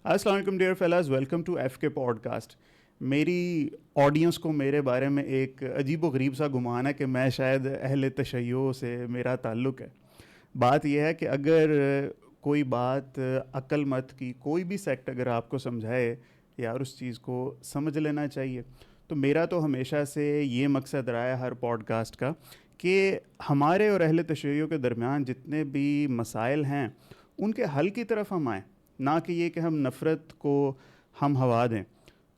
السلام علیکم dear فیلاز، welcome to F کے پوڈ کاسٹ. میری آڈینس کو میرے بارے میں ایک عجیب و غریب سا گمان ہے کہ میں شاید اہل تشیع سے میرا تعلق ہے. بات یہ ہے کہ اگر کوئی بات عقل مت کی کوئی بھی سیکٹ اگر آپ کو سمجھائے یار اس چیز کو سمجھ لینا چاہیے. تو میرا تو ہمیشہ سے یہ مقصد رہا ہے ہر پوڈ کاسٹ کا کہ ہمارے اور اہل تشیع کے درمیان جتنے بھی مسائل ہیں ان کے حل کی طرف ہم آئیں، نہ کہ یہ کہ ہم نفرت کو ہم ہوا دیں.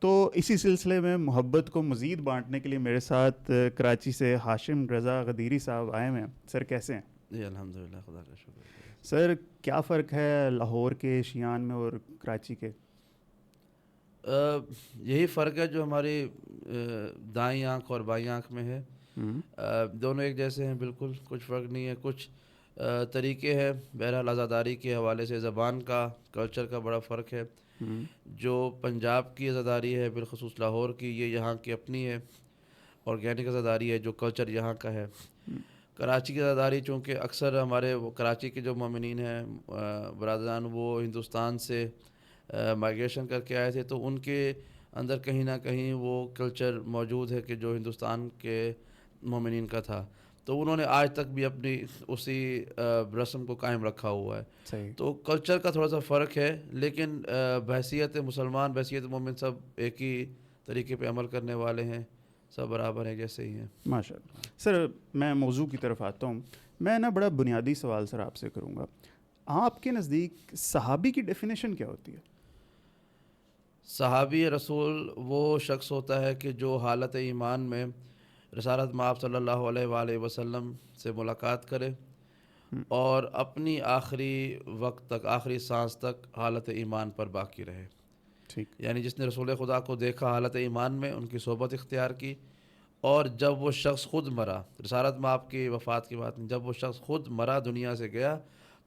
تو اسی سلسلے میں محبت کو مزید بانٹنے کے لیے میرے ساتھ کراچی سے ہاشم رضا غدیری صاحب آئے ہوئے ہیں. سر کیسے ہیں؟ جی الحمدللہ، خدا کا شکر. سر کیا فرق ہے لاہور کے شیان میں اور کراچی کے؟ یہی فرق ہے جو ہماری دائیں آنکھ اور بائیں آنکھ میں ہے. دونوں ایک جیسے ہیں بالکل، کچھ فرق نہیں ہے. کچھ طریقے ہیں، بہرحال عزاداری کے حوالے سے زبان کا، کلچر کا بڑا فرق ہے. جو پنجاب کی عزاداری ہے بالخصوص لاہور کی، یہ یہاں کی اپنی ہے. آرگینک عزاداری ہے جو کلچر یہاں کا ہے. کراچی کی عزاداری چونکہ اکثر ہمارے کراچی کے جو مومنین ہیں برادران، وہ ہندوستان سے مائیگریشن کر کے آئے تھے، تو ان کے اندر کہیں نہ کہیں وہ کلچر موجود ہے کہ جو ہندوستان کے مومنین کا تھا. تو انہوں نے آج تک بھی اپنی اسی رسم کو قائم رکھا ہوا ہے. صحیح. تو کلچر کا تھوڑا سا فرق ہے، لیکن بحیثیت مسلمان، بحیثیت مومن سب ایک ہی طریقے پہ عمل کرنے والے ہیں، سب برابر ہیں، جیسے ہی ہیں. ماشاء اللہ. سر میں موضوع کی طرف آتا ہوں. میں بڑا بنیادی سوال سر آپ سے کروں گا. آپ کے نزدیک صحابی کی ڈیفینیشن کیا ہوتی ہے؟ صحابی رسول وہ شخص ہوتا ہے کہ جو حالت ایمان میں رسالت مآب صلی اللہ علیہ وآلہ وسلم سے ملاقات کرے اور اپنی آخری وقت تک، آخری سانس تک حالت ایمان پر باقی رہے. ٹھیک. یعنی جس نے رسول خدا کو دیکھا حالت ایمان میں، ان کی صحبت اختیار کی، اور جب وہ شخص خود مرا، رسالت مآب کی وفات کی بات نہیں، جب وہ شخص خود مرا، دنیا سے گیا،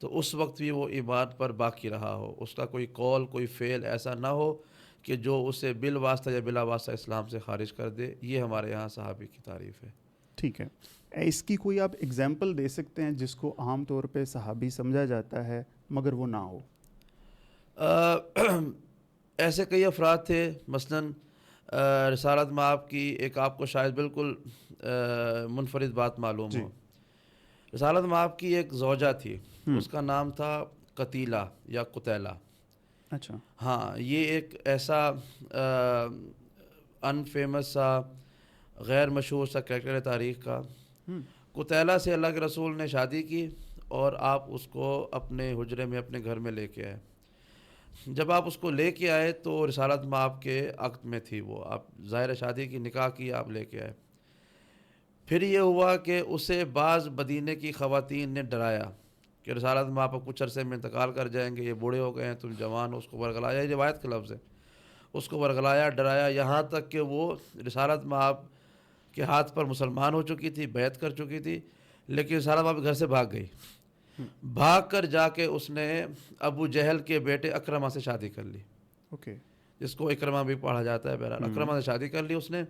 تو اس وقت بھی وہ ایمان پر باقی رہا ہو، اس کا کوئی قول، کوئی فعل ایسا نہ ہو کہ جو اسے بالواسطہ یا بلا واسطہ اسلام سے خارج کر دے. یہ ہمارے یہاں صحابی کی تعریف ہے. ٹھیک ہے. اس کی کوئی آپ اگزامپل دے سکتے ہیں جس کو عام طور پہ صحابی سمجھا جاتا ہے مگر وہ نہ ہو؟ ایسے کئی افراد تھے، مثلاً رسالت مآب کی ایک آپ کو شاید بالکل منفرد بات معلوم ہو. رسالت مآب کی ایک زوجہ تھی، اس کا نام تھا قتیلہ یا قتیلہ. اچھا. ہاں، یہ ایک ایسا ان فیمس سا، غیر مشہور سا کریکٹر ہے تاریخ کا. قتیلہ سے اللہ کے رسول نے شادی کی اور آپ اس کو اپنے حجرے میں، اپنے گھر میں لے کے آئے. جب آپ اس کو لے کے آئے تو رسالت مآب کے عقد میں تھی وہ، آپ ظاہر شادی کی، نکاح کی، آپ لے کے آئے. پھر یہ ہوا کہ اسے بعض مدینے کی خواتین نے ڈرایا کہ رسالت مآب کچھ عرصے میں انتقال کر جائیں گے، یہ بوڑھے ہو گئے ہیں، تم جوان ہو. اس کو ورغلایا، یہ روایت کا لفظ ہے، اس کو ورغلایا، ڈرایا، یہاں تک کہ وہ رسالت مآب کے ہاتھ پر مسلمان ہو چکی تھی، بیعت کر چکی تھی، لیکن رسالت مآب گھر سے بھاگ گئی. بھاگ کر جا کے اس نے ابو جہل کے بیٹے اکرمہ سے شادی کر لی. اوکے. جس کو اکرمہ بھی پڑھا جاتا ہے. بہرحال اکرمہ سے شادی کر لی اس نے،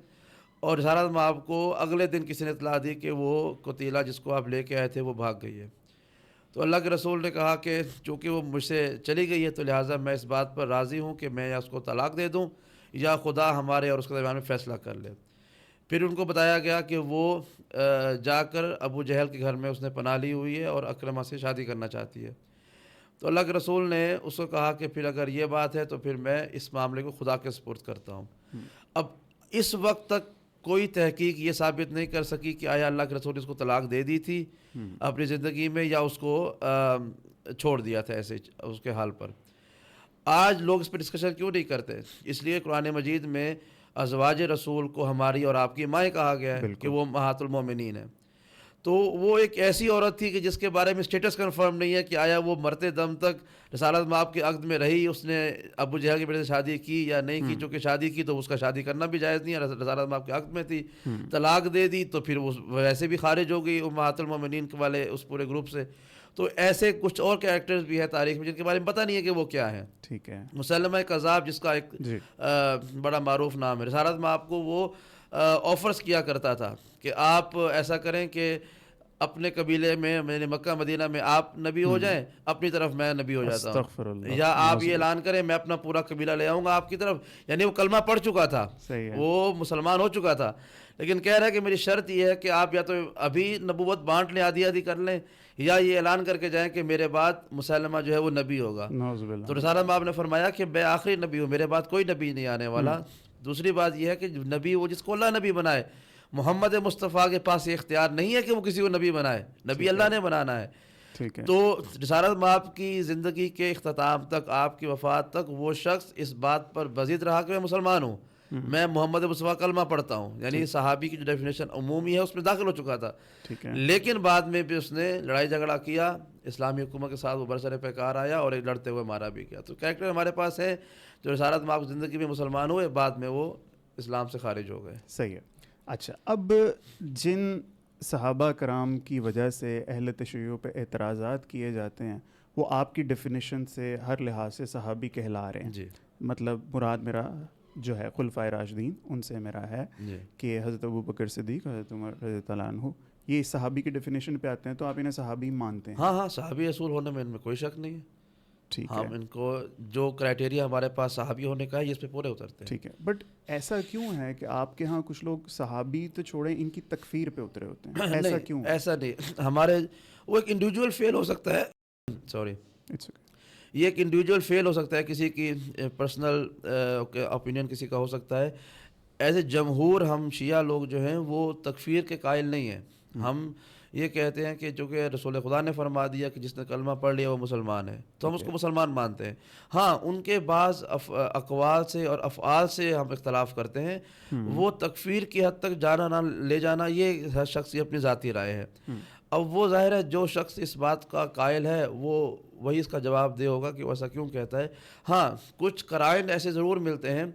اور رسالت مآب کو اگلے دن کسی نے اطلاع دی کہ وہ قتیلہ جس کو آپ لے کے آئے تھے وہ بھاگ گئی ہے. تو اللہ کے رسول نے کہا کہ چونکہ وہ مجھ سے چلی گئی ہے تو لہٰذا میں اس بات پر راضی ہوں کہ میں یا اس کو طلاق دے دوں یا خدا ہمارے اور اس کے درمیان میں فیصلہ کر لے. پھر ان کو بتایا گیا کہ وہ جا کر ابو جہل کے گھر میں اس نے پناہ لی ہوئی ہے اور اکرمہ سے شادی کرنا چاہتی ہے. تو اللہ کے رسول نے اس کو کہا کہ پھر اگر یہ بات ہے تو پھر میں اس معاملے کو خدا کے سپرد کرتا ہوں. اب اس وقت تک کوئی تحقیق یہ ثابت نہیں کر سکی کہ آیا اللہ کے رسول نے اس کو طلاق دے دی تھی اپنی زندگی میں یا اس کو چھوڑ دیا تھا ایسے اس کے حال پر. آج لوگ اس پہ ڈسکشن کیوں نہیں کرتے؟ اس لیے قرآن مجید میں ازواج رسول کو ہماری اور آپ کی مائیں کہا گیا ہے کہ وہ امہات المومنین ہیں. تو وہ ایک ایسی عورت تھی کہ جس کے بارے میں اسٹیٹس کنفرم نہیں ہے کہ آیا وہ مرتے دم تک رسالت مآب کے عقد میں رہی، اس نے ابو جہل کے بیٹے سے شادی کی یا نہیں کی. چونکہ شادی کی تو اس کا شادی کرنا بھی جائز نہیں ہے، رسالت مآب کے عقد میں تھی، طلاق دے دی تو پھر وہ ویسے بھی خارج ہو گئی امہات المومنین والے اس پورے گروپ سے. تو ایسے کچھ اور کریکٹرز بھی ہیں تاریخ میں جن کے بارے میں پتہ نہیں ہے کہ وہ کیا ہیں. ٹھیک ہے. مسلمہ کذاب جس کا ایک بڑا معروف نام ہے، رسالت مآب کو وہ آفرز کیا کرتا تھا کہ آپ ایسا کریں کہ اپنے قبیلے میں یعنی مکہ مدینہ میں آپ نبی ہو جائیں, اپنی طرف میں نبی ہو جاتا استغفر ہوں, اللہ. یا آپ یہ اعلان کریں میں اپنا پورا قبیلہ لے آؤں گا آپ کی طرف. یعنی وہ کلمہ پڑھ چکا تھا, صحیح ہے. وہ مسلمان ہو چکا تھا, لیکن کہہ رہا ہے کہ میری شرط یہ ہے کہ آپ یا تو ابھی نبوت بانٹ لیں, آدھی آدھی کر لیں, یا یہ اعلان کر کے جائیں کہ میرے بعد مسلمہ جو ہے وہ نبی ہوگا. نعوذ باللہ. تو رسالت میں آپ نے فرمایا کہ میں آخری نبی ہوں, میرے بعد کوئی نبی نہیں آنے والا. دوسری بات یہ ہے کہ نبی وہ جس کو اللہ نبی بنائے, محمد مصطفیٰ کے پاس یہ اختیار نہیں ہے کہ وہ کسی کو نبی بنائے, نبی اللہ نے بنانا ہے. ٹھیک ہے. تو رسالت میں آپ کی زندگی کے اختتام تک, آپ کی وفات تک وہ شخص اس بات پر بضد رہا کہ میں مسلمان ہوں, میں محمد مصطفیٰ کلمہ پڑھتا ہوں. یعنی صحابی کی جو ڈیفینیشن عمومی ہے اس میں داخل ہو چکا تھا. ٹھیک ہے. لیکن بعد میں بھی اس نے لڑائی جھگڑا کیا, اسلامی حکومت کے ساتھ وہ برسر پیکار آیا اور ایک لڑتے ہوئے مارا بھی گیا. تو کریکٹر ہمارے پاس ہے جو رسالت میں آپ کی زندگی میں مسلمان ہوئے, بعد میں وہ اسلام سے خارج ہو گئے. صحیح ہے. اچھا, اب جن صحابہ کرام کی وجہ سے اہل تشیع پہ اعتراضات کیے جاتے ہیں وہ آپ کی ڈیفینیشن سے ہر لحاظ سے صحابی کہلا رہے ہیں. جی مطلب مراد میرا جو ہے خلفائے راشدین, ان سے میرا ہے جی کہ حضرت ابوبکر صدیق, حضرت عمر رضی اللہ عنہ, یہ صحابی کی ڈیفینیشن پہ آتے ہیں, تو آپ انہیں صحابی مانتے ہیں؟ ہاں ہاں, صحابی رسول ہونے میں ان میں کوئی شک نہیں ہے. ٹھیک ہے. ہم ان کو جو کرائٹیریا ہمارے پاس صحابی ہونے کا ہے اس پہ پورے اترتے ہیں. ٹھیک ہے. بٹ ایسا کیوں ہے کہ آپ کے ہاں کچھ لوگ صحابی تو چھوڑیں, ان کی تکفیر پہ اترے ہوتے ہیں, ایسا کیوں؟ ایسا نہیں, ہمارے وہ ایک انڈیویجول فیل ہو سکتا ہے, سوری, اٹس اوکے. یہ ایک انڈیویجول فیل ہو سکتا ہے, کسی کی پرسنل اوپینین کسی کا ہو سکتا ہے. ایز اے جمہور ہم شیعہ لوگ جو ہیں وہ تکفیر کے قائل نہیں ہیں. ہم یہ کہتے ہیں کہ چونکہ رسول خدا نے فرما دیا کہ جس نے کلمہ پڑھ لیا وہ مسلمان ہے, تو ہم اس کو مسلمان مانتے ہیں. ہاں, ان کے بعض اقوال سے اور افعال سے ہم اختلاف کرتے ہیں, وہ تکفیر کی حد تک جانا نہ لے جانا یہ ہر شخص کی اپنی ذاتی رائے ہے. اب وہ ظاہر ہے جو شخص اس بات کا قائل ہے وہ وہی اس کا جواب دے ہوگا کہ وہ ایسا کیوں کہتا ہے. ہاں, کچھ قرائن ایسے ضرور ملتے ہیں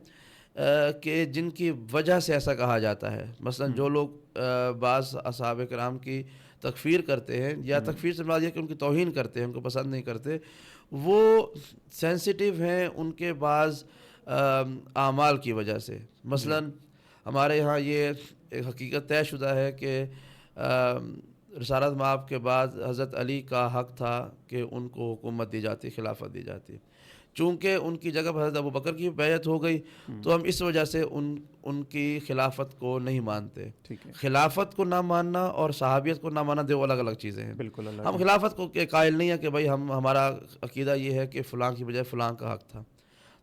کہ جن کی وجہ سے ایسا کہا جاتا ہے. مثلا جو لوگ بعض اصحاب کرام کی تکفیر کرتے ہیں, یا تکفیر سے مراد یہ کہ ان کی توہین کرتے ہیں, ان کو پسند نہیں کرتے, وہ سینسیٹیو ہیں ان کے بعض اعمال کی وجہ سے. مثلا ہمارے یہاں یہ ایک حقیقت طے شدہ ہے کہ رسالت مآب کے بعد حضرت علی کا حق تھا کہ ان کو حکومت دی جاتی, خلافت دی جاتی. چونکہ ان کی جگہ پر حضرت ابوبکر کی بیعت ہو گئی تو ہم اس وجہ سے ان کی خلافت کو نہیں مانتے. خلافت کو نہ ماننا اور صحابیت کو نہ ماننا دو الگ الگ چیزیں ہیں. بالکل الگ. ہم خلافت کو کے قائل نہیں ہیں کہ بھائی ہمارا عقیدہ یہ ہے کہ فلاں کی بجائے فلاں کا حق تھا.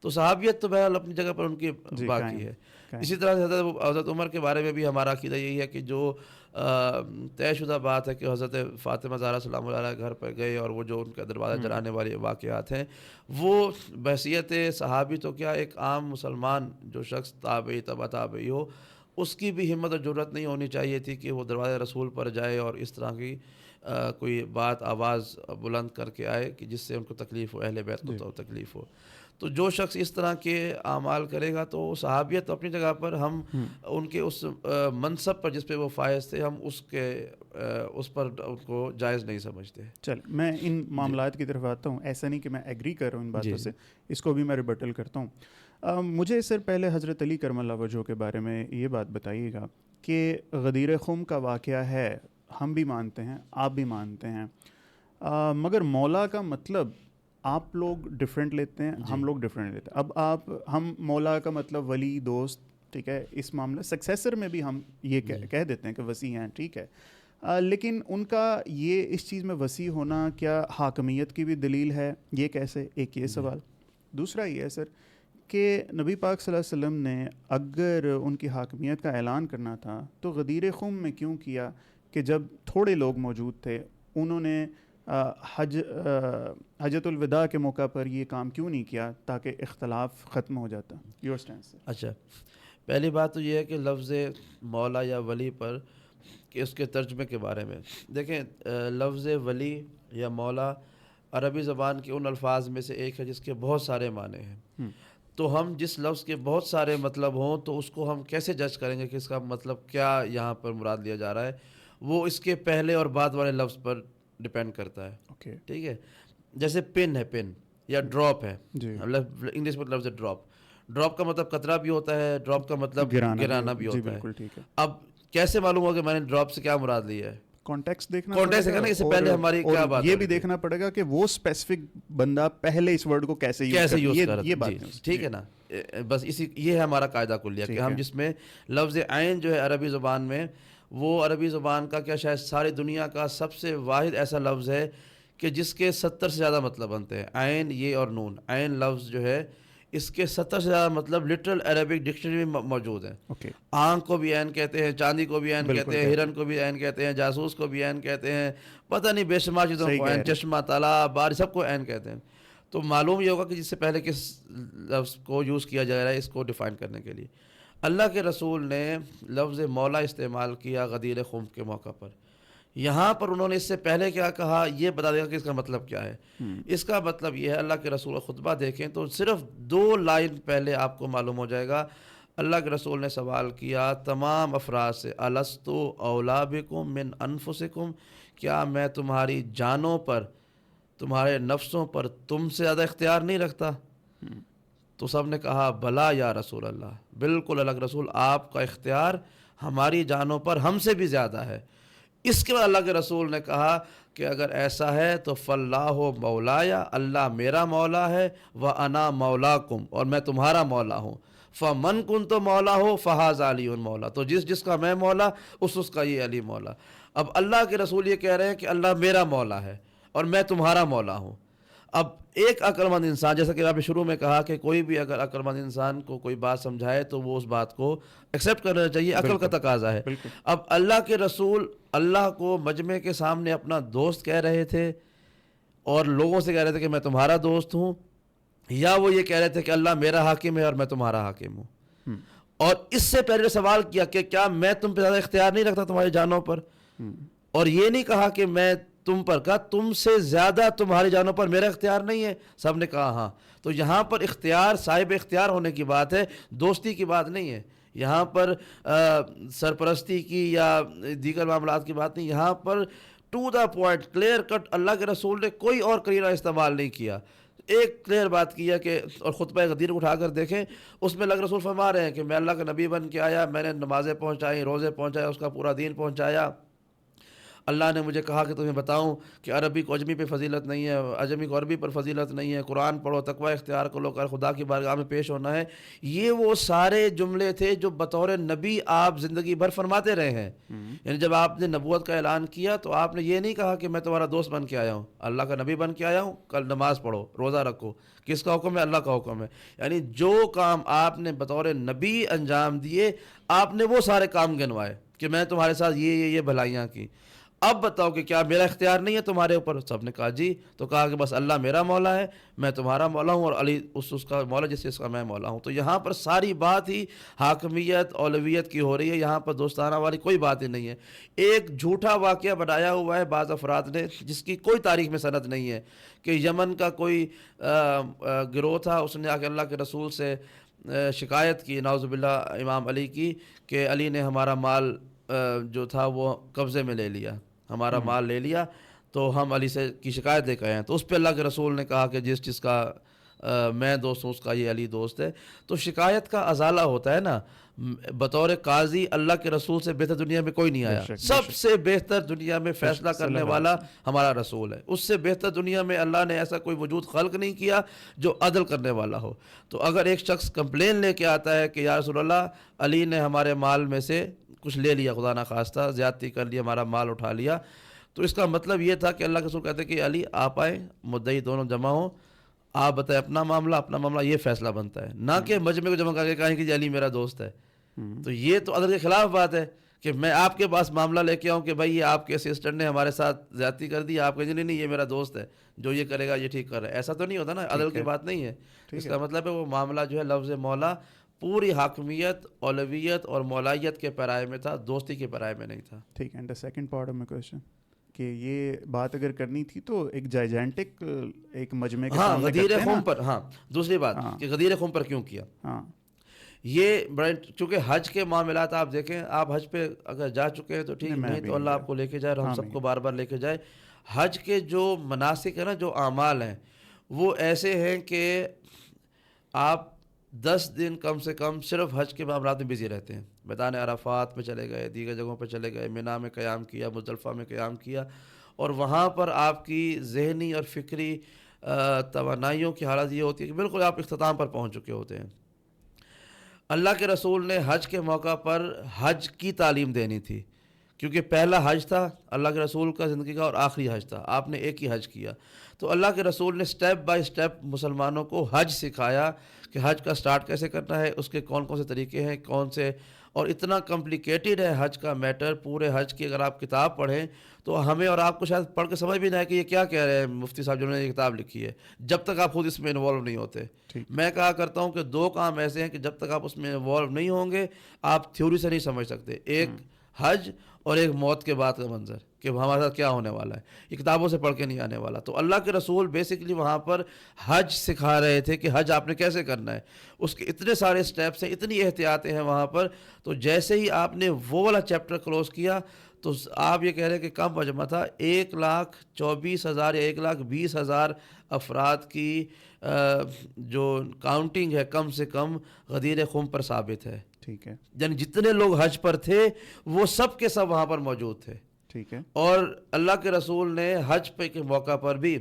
تو صحابیت تو بہرحال اپنی جگہ پر ان کی باقی ہے. اسی طرح حضرت عمر کے بارے میں بھی ہمارا عقیدہ یہی ہے کہ جو طے شدہ بات ہے کہ حضرت فاطمہ زہرا سلام اللہ علیہ گھر پر گئے اور وہ جو ان کا دروازہ جلانے والے واقعات ہیں, وہ بحیثیت صحابی تو کیا, ایک عام مسلمان جو شخص تابعی تبع تابعی ہو, اس کی بھی ہمت اور جرأت نہیں ہونی چاہیے تھی کہ وہ دروازہ رسول پر جائے اور اس طرح کی کوئی بات آواز بلند کر کے آئے کہ جس سے ان کو تکلیف ہو, اہل بیت کو تکلیف ہو. تو جو شخص اس طرح کے اعمال کرے گا تو صحابیت تو اپنی جگہ پر, ہم ان کے اس منصب پر جس پہ وہ فائز تھے, ہم اس پر ان کو جائز نہیں سمجھتے. چل میں ان معاملات کی طرف آتا ہوں. ایسا نہیں کہ میں ایگری کر رہا ہوں ان باتوں سے, اس کو بھی میں ریبٹل کرتا ہوں. مجھے اس سے پہلے حضرت علی کرم اللہ وجہہ کے بارے میں یہ بات بتائیے گا کہ غدیر خم کا واقعہ ہے, ہم بھی مانتے ہیں, آپ بھی مانتے ہیں, مگر مولا کا مطلب آپ لوگ ڈفرینٹ لیتے ہیں, ہم لوگ ڈفرینٹ لیتے ہیں. اب ہم مولا کا مطلب ولی, دوست, ٹھیک ہے, اس معاملے سکسیسر میں بھی ہم یہ کہہ دیتے ہیں کہ وسیع ہیں, ٹھیک ہے, لیکن ان کا یہ اس چیز میں وسیع ہونا کیا حاکمیت کی بھی دلیل ہے؟ یہ کیسے؟ ایک یہ سوال. دوسرا یہ ہے سر کہ نبی پاک صلی اللہ علیہ وسلم نے اگر ان کی حاکمیت کا اعلان کرنا تھا تو غدیر خم میں کیوں کیا کہ جب تھوڑے لوگ موجود تھے, انہوں نے حجۃ الوداع کے موقع پر یہ کام کیوں نہیں کیا تاکہ اختلاف ختم ہو جاتا؟ یور سٹینڈ سر. اچھا, پہلی بات تو یہ ہے کہ لفظ مولا یا ولی پر کہ اس کے ترجمے کے بارے میں دیکھیں. لفظ ولی یا مولا عربی زبان کے ان الفاظ میں سے ایک ہے جس کے بہت سارے معنی ہیں. تو ہم جس لفظ کے بہت سارے مطلب ہوں تو اس کو ہم کیسے جج کریں گے کہ اس کا مطلب کیا یہاں پر مراد لیا جا رہا ہے؟ وہ اس کے پہلے اور بعد والے لفظ پر ڈپینڈ کرتا ہے. ٹھیک ہے, جیسے پن ہے, پن یا ڈراپ ہے, انگلش میں لفظ ڈراپ. ڈراپ کا مطلب قطرہ بھی ہوتا ہے, ڈراپ کا مطلب گرانا بھی ہوتا ہے. اب کیسے معلوم ہو کہ میں نے ڈراپ سے کیا مراد لیا ہے؟ کانٹیکسٹ دیکھنا کانٹیکسٹ دیکھنا، اس سے پہلے ہماری کیا بات یہ بھی دیکھنا پڑے گا کہ وہ اسپیسیفک بندہ پہلے اس ورڈ کو کیسے یوز کرتا ہے، یہ بات ٹھیک ہے نا. بس یہ ہے ہمارا قاعدہ کلیہ کہ ہم جس میں لفظ عین جو ہے عربی زبان میں، وہ عربی زبان کا کیا شاید ساری دنیا کا سب سے واحد ایسا لفظ ہے کہ جس کے 70 سے زیادہ مطلب بنتے ہیں. عین، یہ اور نون، عین لفظ جو ہے اس کے 70 سے زیادہ مطلب لٹرل عربک ڈکشنری میں موجود ہیں. آنکھ کو بھی عین کہتے ہیں، چاندی کو بھی عین کہتے ہیں، ہرن کو بھی عین کہتے ہیں، جاسوس کو بھی عین کہتے ہیں، پتہ نہیں بے شمار چیزوں کو عین، چشمہ، تالاب، بار، سب کو عین کہتے ہیں. تو معلوم یہ ہوگا کہ جس سے پہلے کس لفظ کو یوز کیا جا رہا ہے اس کو ڈیفائن کرنے کے لیے. اللہ کے رسول نے لفظ مولا استعمال کیا غدیر خم کے موقع پر. یہاں پر انہوں نے اس سے پہلے کیا کہا یہ بتا دے گا کہ اس کا مطلب کیا ہے. اس کا مطلب یہ ہے، اللہ کے رسول کا خطبہ دیکھیں تو صرف 2 لائن پہلے آپ کو معلوم ہو جائے گا. اللہ کے رسول نے سوال کیا تمام افراد سے، الستُ اولیٰ بکم من انفسکم، کیا میں تمہاری جانوں پر، تمہارے نفسوں پر تم سے زیادہ اختیار نہیں رکھتا؟ تو سب نے کہا بلا یا رسول اللہ، بالکل اللہ کے رسول، آپ کا اختیار ہماری جانوں پر ہم سے بھی زیادہ ہے. اس کے بعد اللہ کے رسول نے کہا کہ اگر ایسا ہے تو فاللہ مولایا، اللہ میرا مولا ہے، وَأَنَا مَوْلَاكُمْ، اور میں تمہارا مولا ہوں. فَمَنْ كُنْتُ مَوْلَاهُ فَهَذَا عَلِيٌّ مولا، تو جس کا میں مولا اس کا یہ علی مولا. اب اللہ کے رسول یہ کہہ رہے ہیں کہ اللہ میرا مولا ہے اور میں تمہارا مولا ہوں. اب ایک عقل مند انسان، جیسا کہ آپ نے شروع میں کہا کہ کوئی بھی اگر عقل مند انسان کو کوئی بات سمجھائے تو وہ اس بات کو ایکسیپٹ کرنا چاہیے، عقل کا تقاضا ہے. اب اللہ کے رسول اللہ کو مجمع کے سامنے اپنا دوست کہہ رہے تھے اور لوگوں سے کہہ رہے تھے کہ میں تمہارا دوست ہوں، یا وہ یہ کہہ رہے تھے کہ اللہ میرا حاکم ہے اور میں تمہارا حاکم ہوں. اور اس سے پہلے سوال کیا کہ کیا میں تم پہ زیادہ اختیار نہیں رکھتا تمہاری جانوں پر، اور یہ نہیں کہا کہ میں تم پر، کہا تم سے زیادہ تمہاری جانوں پر میرا اختیار نہیں ہے. سب نے کہا ہاں. تو یہاں پر اختیار صاحب اختیار ہونے کی بات ہے، دوستی کی بات نہیں ہے. یہاں پر سرپرستی کی یا دیگر معاملات کی بات نہیں. یہاں پر to the point, clear cut اللہ کے رسول نے کوئی اور کرینہ استعمال نہیں کیا. ایک کلیئر بات کی ہے کہ، اور خطبہ غدیر اٹھا کر دیکھیں، اس میں اللہ کے رسول فرما رہے ہیں کہ میں اللہ کا نبی بن کے آیا، میں نے نمازیں پہنچائی، روزے پہنچایا، اس کا پورا دین پہنچایا. اللہ نے مجھے کہا کہ تمہیں بتاؤں کہ عربی کو اجمی پہ فضیلت نہیں ہے، اجمی کو عربی پر فضیلت نہیں ہے، قرآن پڑھو، تقوی اختیار کرو، کر خدا کی بارگاہ میں پیش ہونا ہے. یہ وہ سارے جملے تھے جو بطور نبی آپ زندگی بھر فرماتے رہے ہیں. یعنی جب آپ نے نبوت کا اعلان کیا تو آپ نے یہ نہیں کہا کہ میں تمہارا دوست بن کے آیا ہوں، اللہ کا نبی بن کے آیا ہوں، کل نماز پڑھو، روزہ رکھو. کس کا حکم ہے؟ اللہ کا حکم ہے. یعنی جو کام آپ نے بطور نبی انجام دیے، آپ نے وہ سارے کام گنوائے کہ میں تمہارے ساتھ یہ بھلائیاں کی. اب بتاؤ کہ کیا میرا اختیار نہیں ہے تمہارے اوپر؟ سب نے کہا جی. تو کہا کہ بس اللہ میرا مولا ہے، میں تمہارا مولا ہوں، اور علی اس کا مولا جس کا میں مولا ہوں. تو یہاں پر ساری بات ہی حاکمیت اولویت کی ہو رہی ہے. یہاں پر دوستانہ والی کوئی بات ہی نہیں ہے. ایک جھوٹا واقعہ بنایا ہوا ہے بعض افراد نے، جس کی کوئی تاریخ میں سند نہیں ہے، کہ یمن کا کوئی گروہ تھا، اس نے آ کے اللہ کے رسول سے شکایت کی، نعوذ باللہ امام علی کی، کہ علی نے ہمارا مال جو تھا وہ قبضے میں لے لیا، ہمارا مال لے لیا، تو ہم علی سے کی شکایت دے کے آئے ہیں. تو اس پہ اللہ کے رسول نے کہا کہ جس کا میں دوست ہوں اس کا یہ علی دوست ہے. تو شکایت کا ازالہ ہوتا ہے نا. بطور قاضی اللہ کے رسول سے بہتر دنیا میں کوئی نہیں آیا. سب سے بہتر دنیا میں فیصلہ کرنے والا ہمارا رسول ہے. اس سے بہتر دنیا میں اللہ نے ایسا کوئی وجود خلق نہیں کیا جو عدل کرنے والا ہو. تو اگر ایک شخص کمپلین لے کے آتا ہے کہ یا رسول اللہ، علی نے ہمارے مال میں سے کچھ لے لیا، خدا نخواستہ زیادتی کر لی، ہمارا مال اٹھا لیا، تو اس کا مطلب یہ تھا کہ اللہ کے رسول کہتے ہیں کہ علی آپ آئے، مدعی دونوں جمع ہوں، آپ بتائیں اپنا معاملہ، یہ فیصلہ بنتا ہے. نہ کہ مجمع کو جمع کر کے کہیں کہ علی میرا دوست ہے. تو یہ تو عدل کے خلاف بات ہے کہ میں آپ کے پاس معاملہ لے کے آؤں کہ بھائی یہ آپ کے اسسٹنٹ نے ہمارے ساتھ زیادتی کر دی، آپ کہیں نہیں یہ میرا دوست ہے، جو یہ کرے گا یہ ٹھیک کر رہا ہے. ایسا تو نہیں ہوتا نا، عدل کی بات نہیں ہے. اس کا مطلب ہے وہ معاملہ جو ہے لفظ مولا پوری حاکمیت، اولویت اور مولائیت کے پیرائے میں تھا، دوستی کے پیرائے میں نہیں تھا. ٹھیک ہے. And the second part of my question کہ یہ بات اگر کرنی تھی تو ایک جائجینٹک ایک مجمع کے سامنے غدیر خم پر. ہاں دوسری بات کہ غدیر خم پر کیوں کیا. یہ بڑے، چونکہ حج کے معاملات آپ دیکھیں، آپ حج پہ اگر جا چکے ہیں تو ٹھیک، نہیں تو اللہ آپ کو لے کے جائے اور ہم سب کو بار بار لے کے جائے. حج کے جو مناسک ہیں نا، جو اعمال ہیں، وہ ایسے ہیں کہ آپ 10 دن کم سے کم صرف حج کے معاملات میں بزی رہتے ہیں. میدان عرفات میں چلے گئے, دیگر جگہوں پہ چلے گئے, مینا میں قیام کیا, مزدلفہ میں قیام کیا, اور وہاں پر آپ کی ذہنی اور فکری توانائیوں کی حالت یہ ہوتی ہے کہ بالکل آپ اختتام پر پہنچ چکے ہوتے ہیں. اللہ کے رسول نے حج کے موقع پر حج کی تعلیم دینی تھی, کیونکہ پہلا حج تھا اللہ کے رسول کا زندگی کا, اور آخری حج تھا, آپ نے ایک ہی حج کیا. تو اللہ کے رسول نے سٹیپ بائی سٹیپ مسلمانوں کو حج سکھایا کہ حج کا سٹارٹ کیسے کرنا ہے, اس کے کون کون سے طریقے ہیں, کون سے, اور اتنا کمپلیکیٹڈ ہے حج کا میٹر. پورے حج کی اگر آپ کتاب پڑھیں تو ہمیں اور آپ کو شاید پڑھ کے سمجھ بھی نہ آئے کہ یہ کیا کہہ رہے ہیں مفتی صاحب جنہوں نے یہ کتاب لکھی ہے, جب تک آپ خود اس میں انوالو نہیں ہوتے. میں کہا کرتا ہوں کہ 2 کام ایسے ہیں کہ جب تک آپ اس میں انوالو نہیں ہوں گے آپ تھیوری سے نہیں سمجھ سکتے. ایک حج اور ایک موت کے بعد کا منظر کہ ہمارے ساتھ کیا ہونے والا ہے, یہ کتابوں سے پڑھ کے نہیں آنے والا. تو اللہ کے رسول بیسیکلی وہاں پر حج سکھا رہے تھے کہ حج آپ نے کیسے کرنا ہے, اس کے اتنے سارے سٹیپس ہیں, اتنی احتیاطیں ہیں وہاں پر. تو جیسے ہی آپ نے وہ والا چیپٹر کلوز کیا تو آپ یہ کہہ رہے ہیں کہ کم مجمع تھا, 1,24,000 یا 1,20,000 افراد کی جو کاؤنٹنگ ہے کم سے کم غدیر خم پر ثابت ہے. ٹھیک ہے, یعنی جتنے لوگ حج پر تھے وہ سب کے سب وہاں پر موجود تھے. ٹھیک ہے. اور اللہ کے رسول نے حج پہ کے موقع پر بھی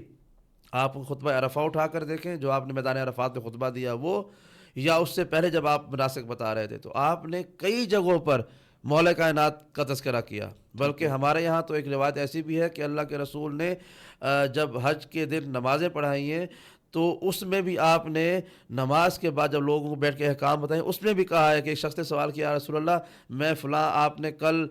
آپ خطبہ عرفہ اٹھا کر دیکھیں, جو آپ نے میدان عرفات میں خطبہ دیا وہ, یا اس سے پہلے جب آپ مناسک بتا رہے تھے, تو آپ نے کئی جگہوں پر مولا کائنات کا تذکرہ کیا. بلکہ ہمارے یہاں تو ایک روایت ایسی بھی ہے کہ اللہ کے رسول نے جب حج کے دن نمازیں پڑھائی ہیں تو اس میں بھی آپ نے نماز کے بعد جب لوگوں کو بیٹھ کے احکام بتائیں, اس میں بھی کہا ہے کہ ایک شخص نے سوال کیا, رسول اللہ میں فلاں, آپ نے کل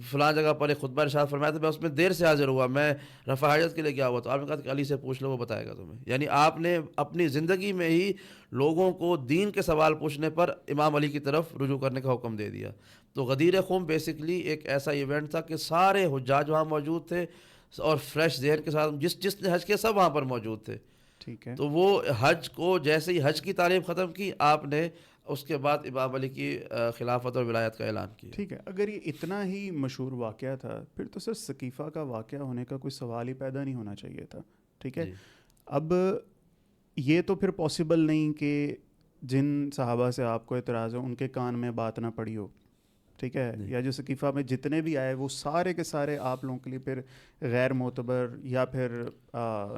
فلاں جگہ پر ایک خطبہ ارشاد فرمایا تھا, میں اس میں دیر سے حاضر ہوا, میں رفع حاجت کے لیے گیا ہوا, تو آپ نے کہا کہ علی سے پوچھ لو وہ بتائے گا تمہیں. یعنی آپ نے اپنی زندگی میں ہی لوگوں کو دین کے سوال پوچھنے پر امام علی کی طرف رجوع کرنے کا حکم دے دیا. تو غدیر خم بیسیکلی ایک ایسا ایونٹ تھا کہ سارے حجاج وہاں موجود تھے, اور فریش ذہن کے ساتھ جس نے حج کیا سب وہاں پر موجود تھے. ٹھیک ہے. تو وہ حج کو جیسے ہی حج کی تعلیم ختم کی, آپ نے اس کے بعد امام علی کی خلافت اور ولایت کا اعلان کیا. ٹھیک ہے, اگر یہ اتنا ہی مشہور واقعہ تھا پھر تو سر ثقیفہ کا واقعہ ہونے کا کوئی سوال ہی پیدا نہیں ہونا چاہیے تھا. ٹھیک ہے. اب یہ تو پھر پاسبل نہیں کہ جن صحابہ سے آپ کو اعتراض ہو ان کے کان میں بات نہ پڑی ہو. ٹھیک ہے, یا جو ثقیفہ میں جتنے بھی آئے وہ سارے کے سارے آپ لوگوں کے لیے پھر غیر معتبر یا پھر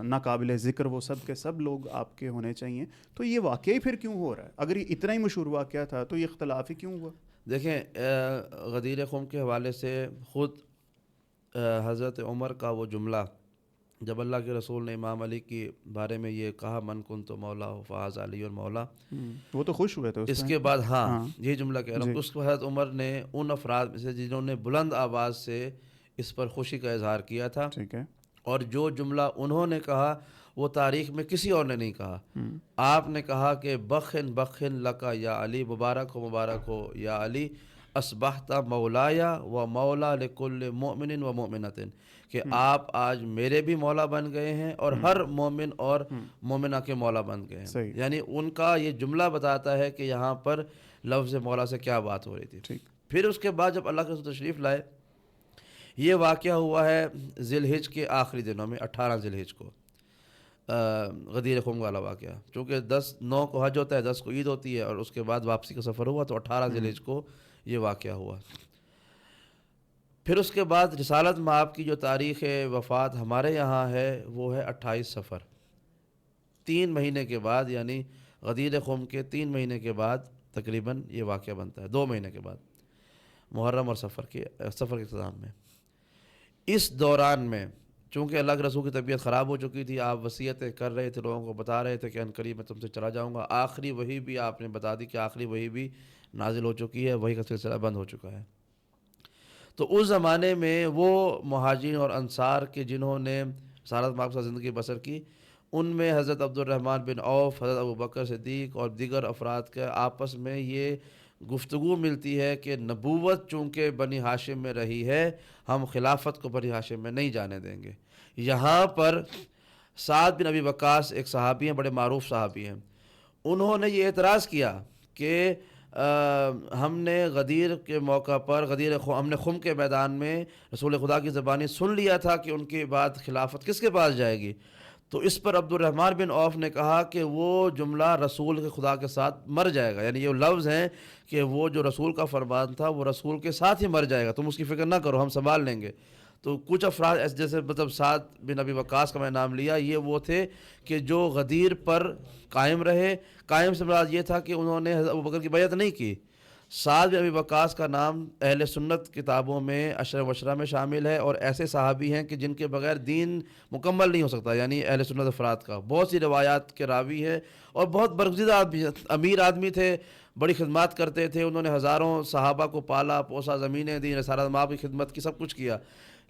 ناقابل ذکر, وہ سب کے سب لوگ آپ کے ہونے چاہیے. تو یہ واقعی پھر کیوں ہو رہا ہے؟ اگر یہ اتنا ہی مشہور واقعہ تھا تو یہ اختلاف ہی کیوں ہوا؟ دیکھیں غدیر خم کے حوالے سے خود حضرت عمر کا وہ جملہ, جب اللہ کے رسول نے امام علی کے بارے میں یہ کہا من کنت مولا فاز علی اور مولا, وہ تو خوش ہوئے تھے اس کے بعد ہاں یہی جملہ کہہ رہا ہوں. اس کے بعد عمر نے ان افراد میں سے جنہوں نے بلند آواز سے اس پر خوشی کا اظہار کیا تھا, ٹھیک ہے, اور جو جملہ انہوں نے کہا وہ تاریخ میں کسی اور نے نہیں کہا. آپ نے کہا کہ بخن بخن لکا یا علی, مبارک ہو یا علی, اصبحت مولایا و مولا لکل مؤمن و مؤمنۃ, کہ آپ آج میرے بھی مولا بن گئے ہیں اور ہر مومن اور مومنہ کے مولا بن گئے ہیں. یعنی ان کا یہ جملہ بتاتا ہے کہ یہاں پر لفظ مولا سے کیا بات ہو رہی تھی. پھر اس کے بعد جب اللہ کے رسول تشریف لائے, یہ واقعہ ہوا ہے ذی الحج کے آخری دنوں میں, 18 ذی الحج کو, غدیر خم والا واقعہ. چونکہ 10/9 کو حج ہوتا ہے, 10 کو عید ہوتی ہے, اور اس کے بعد واپسی کا سفر ہوا, تو 18 ذی الحج کو یہ واقعہ ہوا. پھر اس کے بعد رسالت مآب کی جو تاریخ وفات ہمارے یہاں ہے وہ ہے 28 صفر, 3 مہینے کے بعد, یعنی غدیر خم کے 3 مہینے کے بعد تقریباً یہ واقعہ بنتا ہے, 2 مہینے کے بعد, محرم اور سفر کے اختتام میں. اس دوران میں چونکہ اللہ کے رسول کی طبیعت خراب ہو چکی تھی, آپ وصیتیں کر رہے تھے, لوگوں کو بتا رہے تھے کہ ان قریب میں تم سے چلا جاؤں گا. آخری وحی بھی آپ نے بتا دی کہ آخری وحی بھی نازل ہو چکی ہے, وحی کا سلسلہ بند ہو چکا ہے. تو اس زمانے میں وہ مہاجرین اور انصار کے جنہوں نے رسالت مآب سے زندگی بسر کی, ان میں حضرت عبد الرحمن بن عوف, حضرت ابوبکر صدیق اور دیگر افراد کے آپس میں یہ گفتگو ملتی ہے کہ نبوت چونکہ بنی ہاشم میں رہی ہے, ہم خلافت کو بنی ہاشم میں نہیں جانے دیں گے. یہاں پر سعد بن ابی وقاص ایک صحابی ہیں, بڑے معروف صحابی ہیں, انہوں نے یہ اعتراض کیا کہ ہم نے غدیر کے موقع پر ہم نے خم کے میدان میں رسول خدا کی زبانی سن لیا تھا کہ ان کے بعد خلافت کس کے پاس جائے گی, تو اس پر عبد الرحمن بن عوف نے کہا کہ وہ جملہ رسول کے خدا کے ساتھ مر جائے گا، یعنی یہ لفظ ہیں کہ وہ جو رسول کا فرمان تھا وہ رسول کے ساتھ ہی مر جائے گا، تم اس کی فکر نہ کرو، ہم سنبھال لیں گے۔ تو کچھ افراد ایسے، جیسے مطلب سعد بن ابی وقاص کا میں نام لیا، یہ وہ تھے کہ جو غدیر پر قائم رہے۔ قائم سے مراد یہ تھا کہ انہوں نے حضرت ابوبکر کی بیعت نہیں کی۔ سعد بن ابی وقاص کا نام اہل سنت کتابوں میں عشرہ مبشرہ میں شامل ہے، اور ایسے صحابی ہیں کہ جن کے بغیر دین مکمل نہیں ہو سکتا، یعنی اہل سنت افراد کا بہت سی روایات کے راوی ہیں، اور بہت برگزیدہ آدمی، امیر آدمی تھے، بڑی خدمات کرتے تھے، انہوں نے ہزاروں صحابہ کو پالا پوسا، زمینیں دی، رسالت مآب کی خدمت کی، سب کچھ کیا،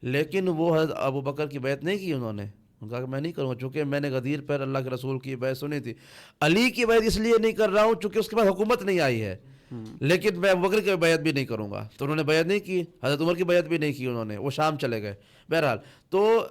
لیکن وہ حضرت ابوبکر کی بیعت نہیں کی انہوں نے کہا کہ میں نہیں کروں گا، چونکہ میں نے غدیر پر اللہ کے رسول کی بیعت سنی تھی۔ علی کی بیعت اس لیے نہیں کر رہا ہوں چونکہ اس کے بعد حکومت نہیں آئی ہے، لیکن میں ابوبکر کی بیعت بھی نہیں کروں گا، تو انہوں نے بیعت نہیں کی، حضرت عمر کی بیعت بھی نہیں کی انہوں نے، وہ شام چلے گئے۔ بہرحال تو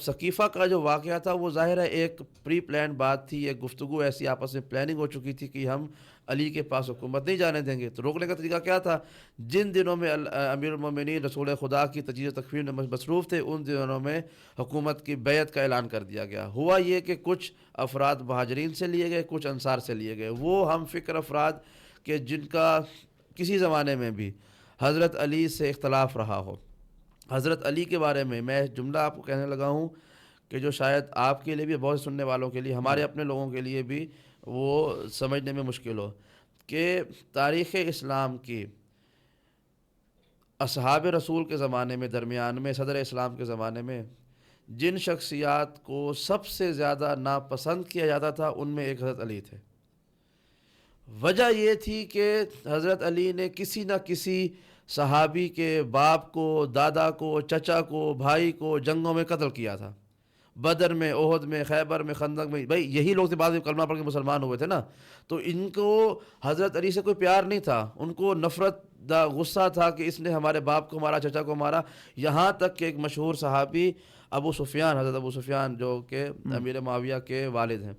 ثقیفہ کا جو واقعہ تھا وہ ظاہر ہے ایک پری پلان بات تھی، ایک گفتگو ایسی آپس میں پلاننگ ہو چکی تھی کہ ہم علی کے پاس حکومت نہیں جانے دیں گے۔ تو روکنے کا طریقہ کیا تھا؟ جن دنوں میں امیر المومنین رسول خدا کی تجدید و تکفیر میں مصروف تھے، ان دنوں میں حکومت کی بیعت کا اعلان کر دیا گیا۔ ہوا یہ کہ کچھ افراد مہاجرین سے لیے گئے، کچھ انصار سے لیے گئے، وہ ہم فکر افراد کہ جن کا کسی زمانے میں بھی حضرت علی سے اختلاف رہا ہو۔ حضرت علی کے بارے میں میں جملہ آپ کو کہنے لگا ہوں کہ جو شاید آپ کے لیے بھی، بہت سننے والوں کے لیے، ہمارے اپنے لوگوں کے لیے بھی وہ سمجھنے میں مشکل ہو، کہ تاریخ اسلام کی اصحاب رسول کے زمانے میں، درمیان میں صدر اسلام کے زمانے میں جن شخصیات کو سب سے زیادہ ناپسند کیا جاتا تھا، ان میں ایک حضرت علی تھے۔ وجہ یہ تھی کہ حضرت علی نے کسی نہ کسی صحابی کے باپ کو، دادا کو، چچا کو، بھائی کو جنگوں میں قتل کیا تھا، بدر میں، احد میں، خیبر میں، خندق میں۔ بھائی یہی لوگ تھے بعد میں کلمہ پڑھ کے مسلمان ہوئے تھے نا، تو ان کو حضرت علی سے کوئی پیار نہیں تھا، ان کو نفرت غصہ تھا کہ اس نے ہمارے باپ کو مارا، چچا کو مارا۔ یہاں تک کہ ایک مشہور صحابی ابو سفیان، حضرت ابو سفیان جو کہ امیر معاویہ کے والد ہیں،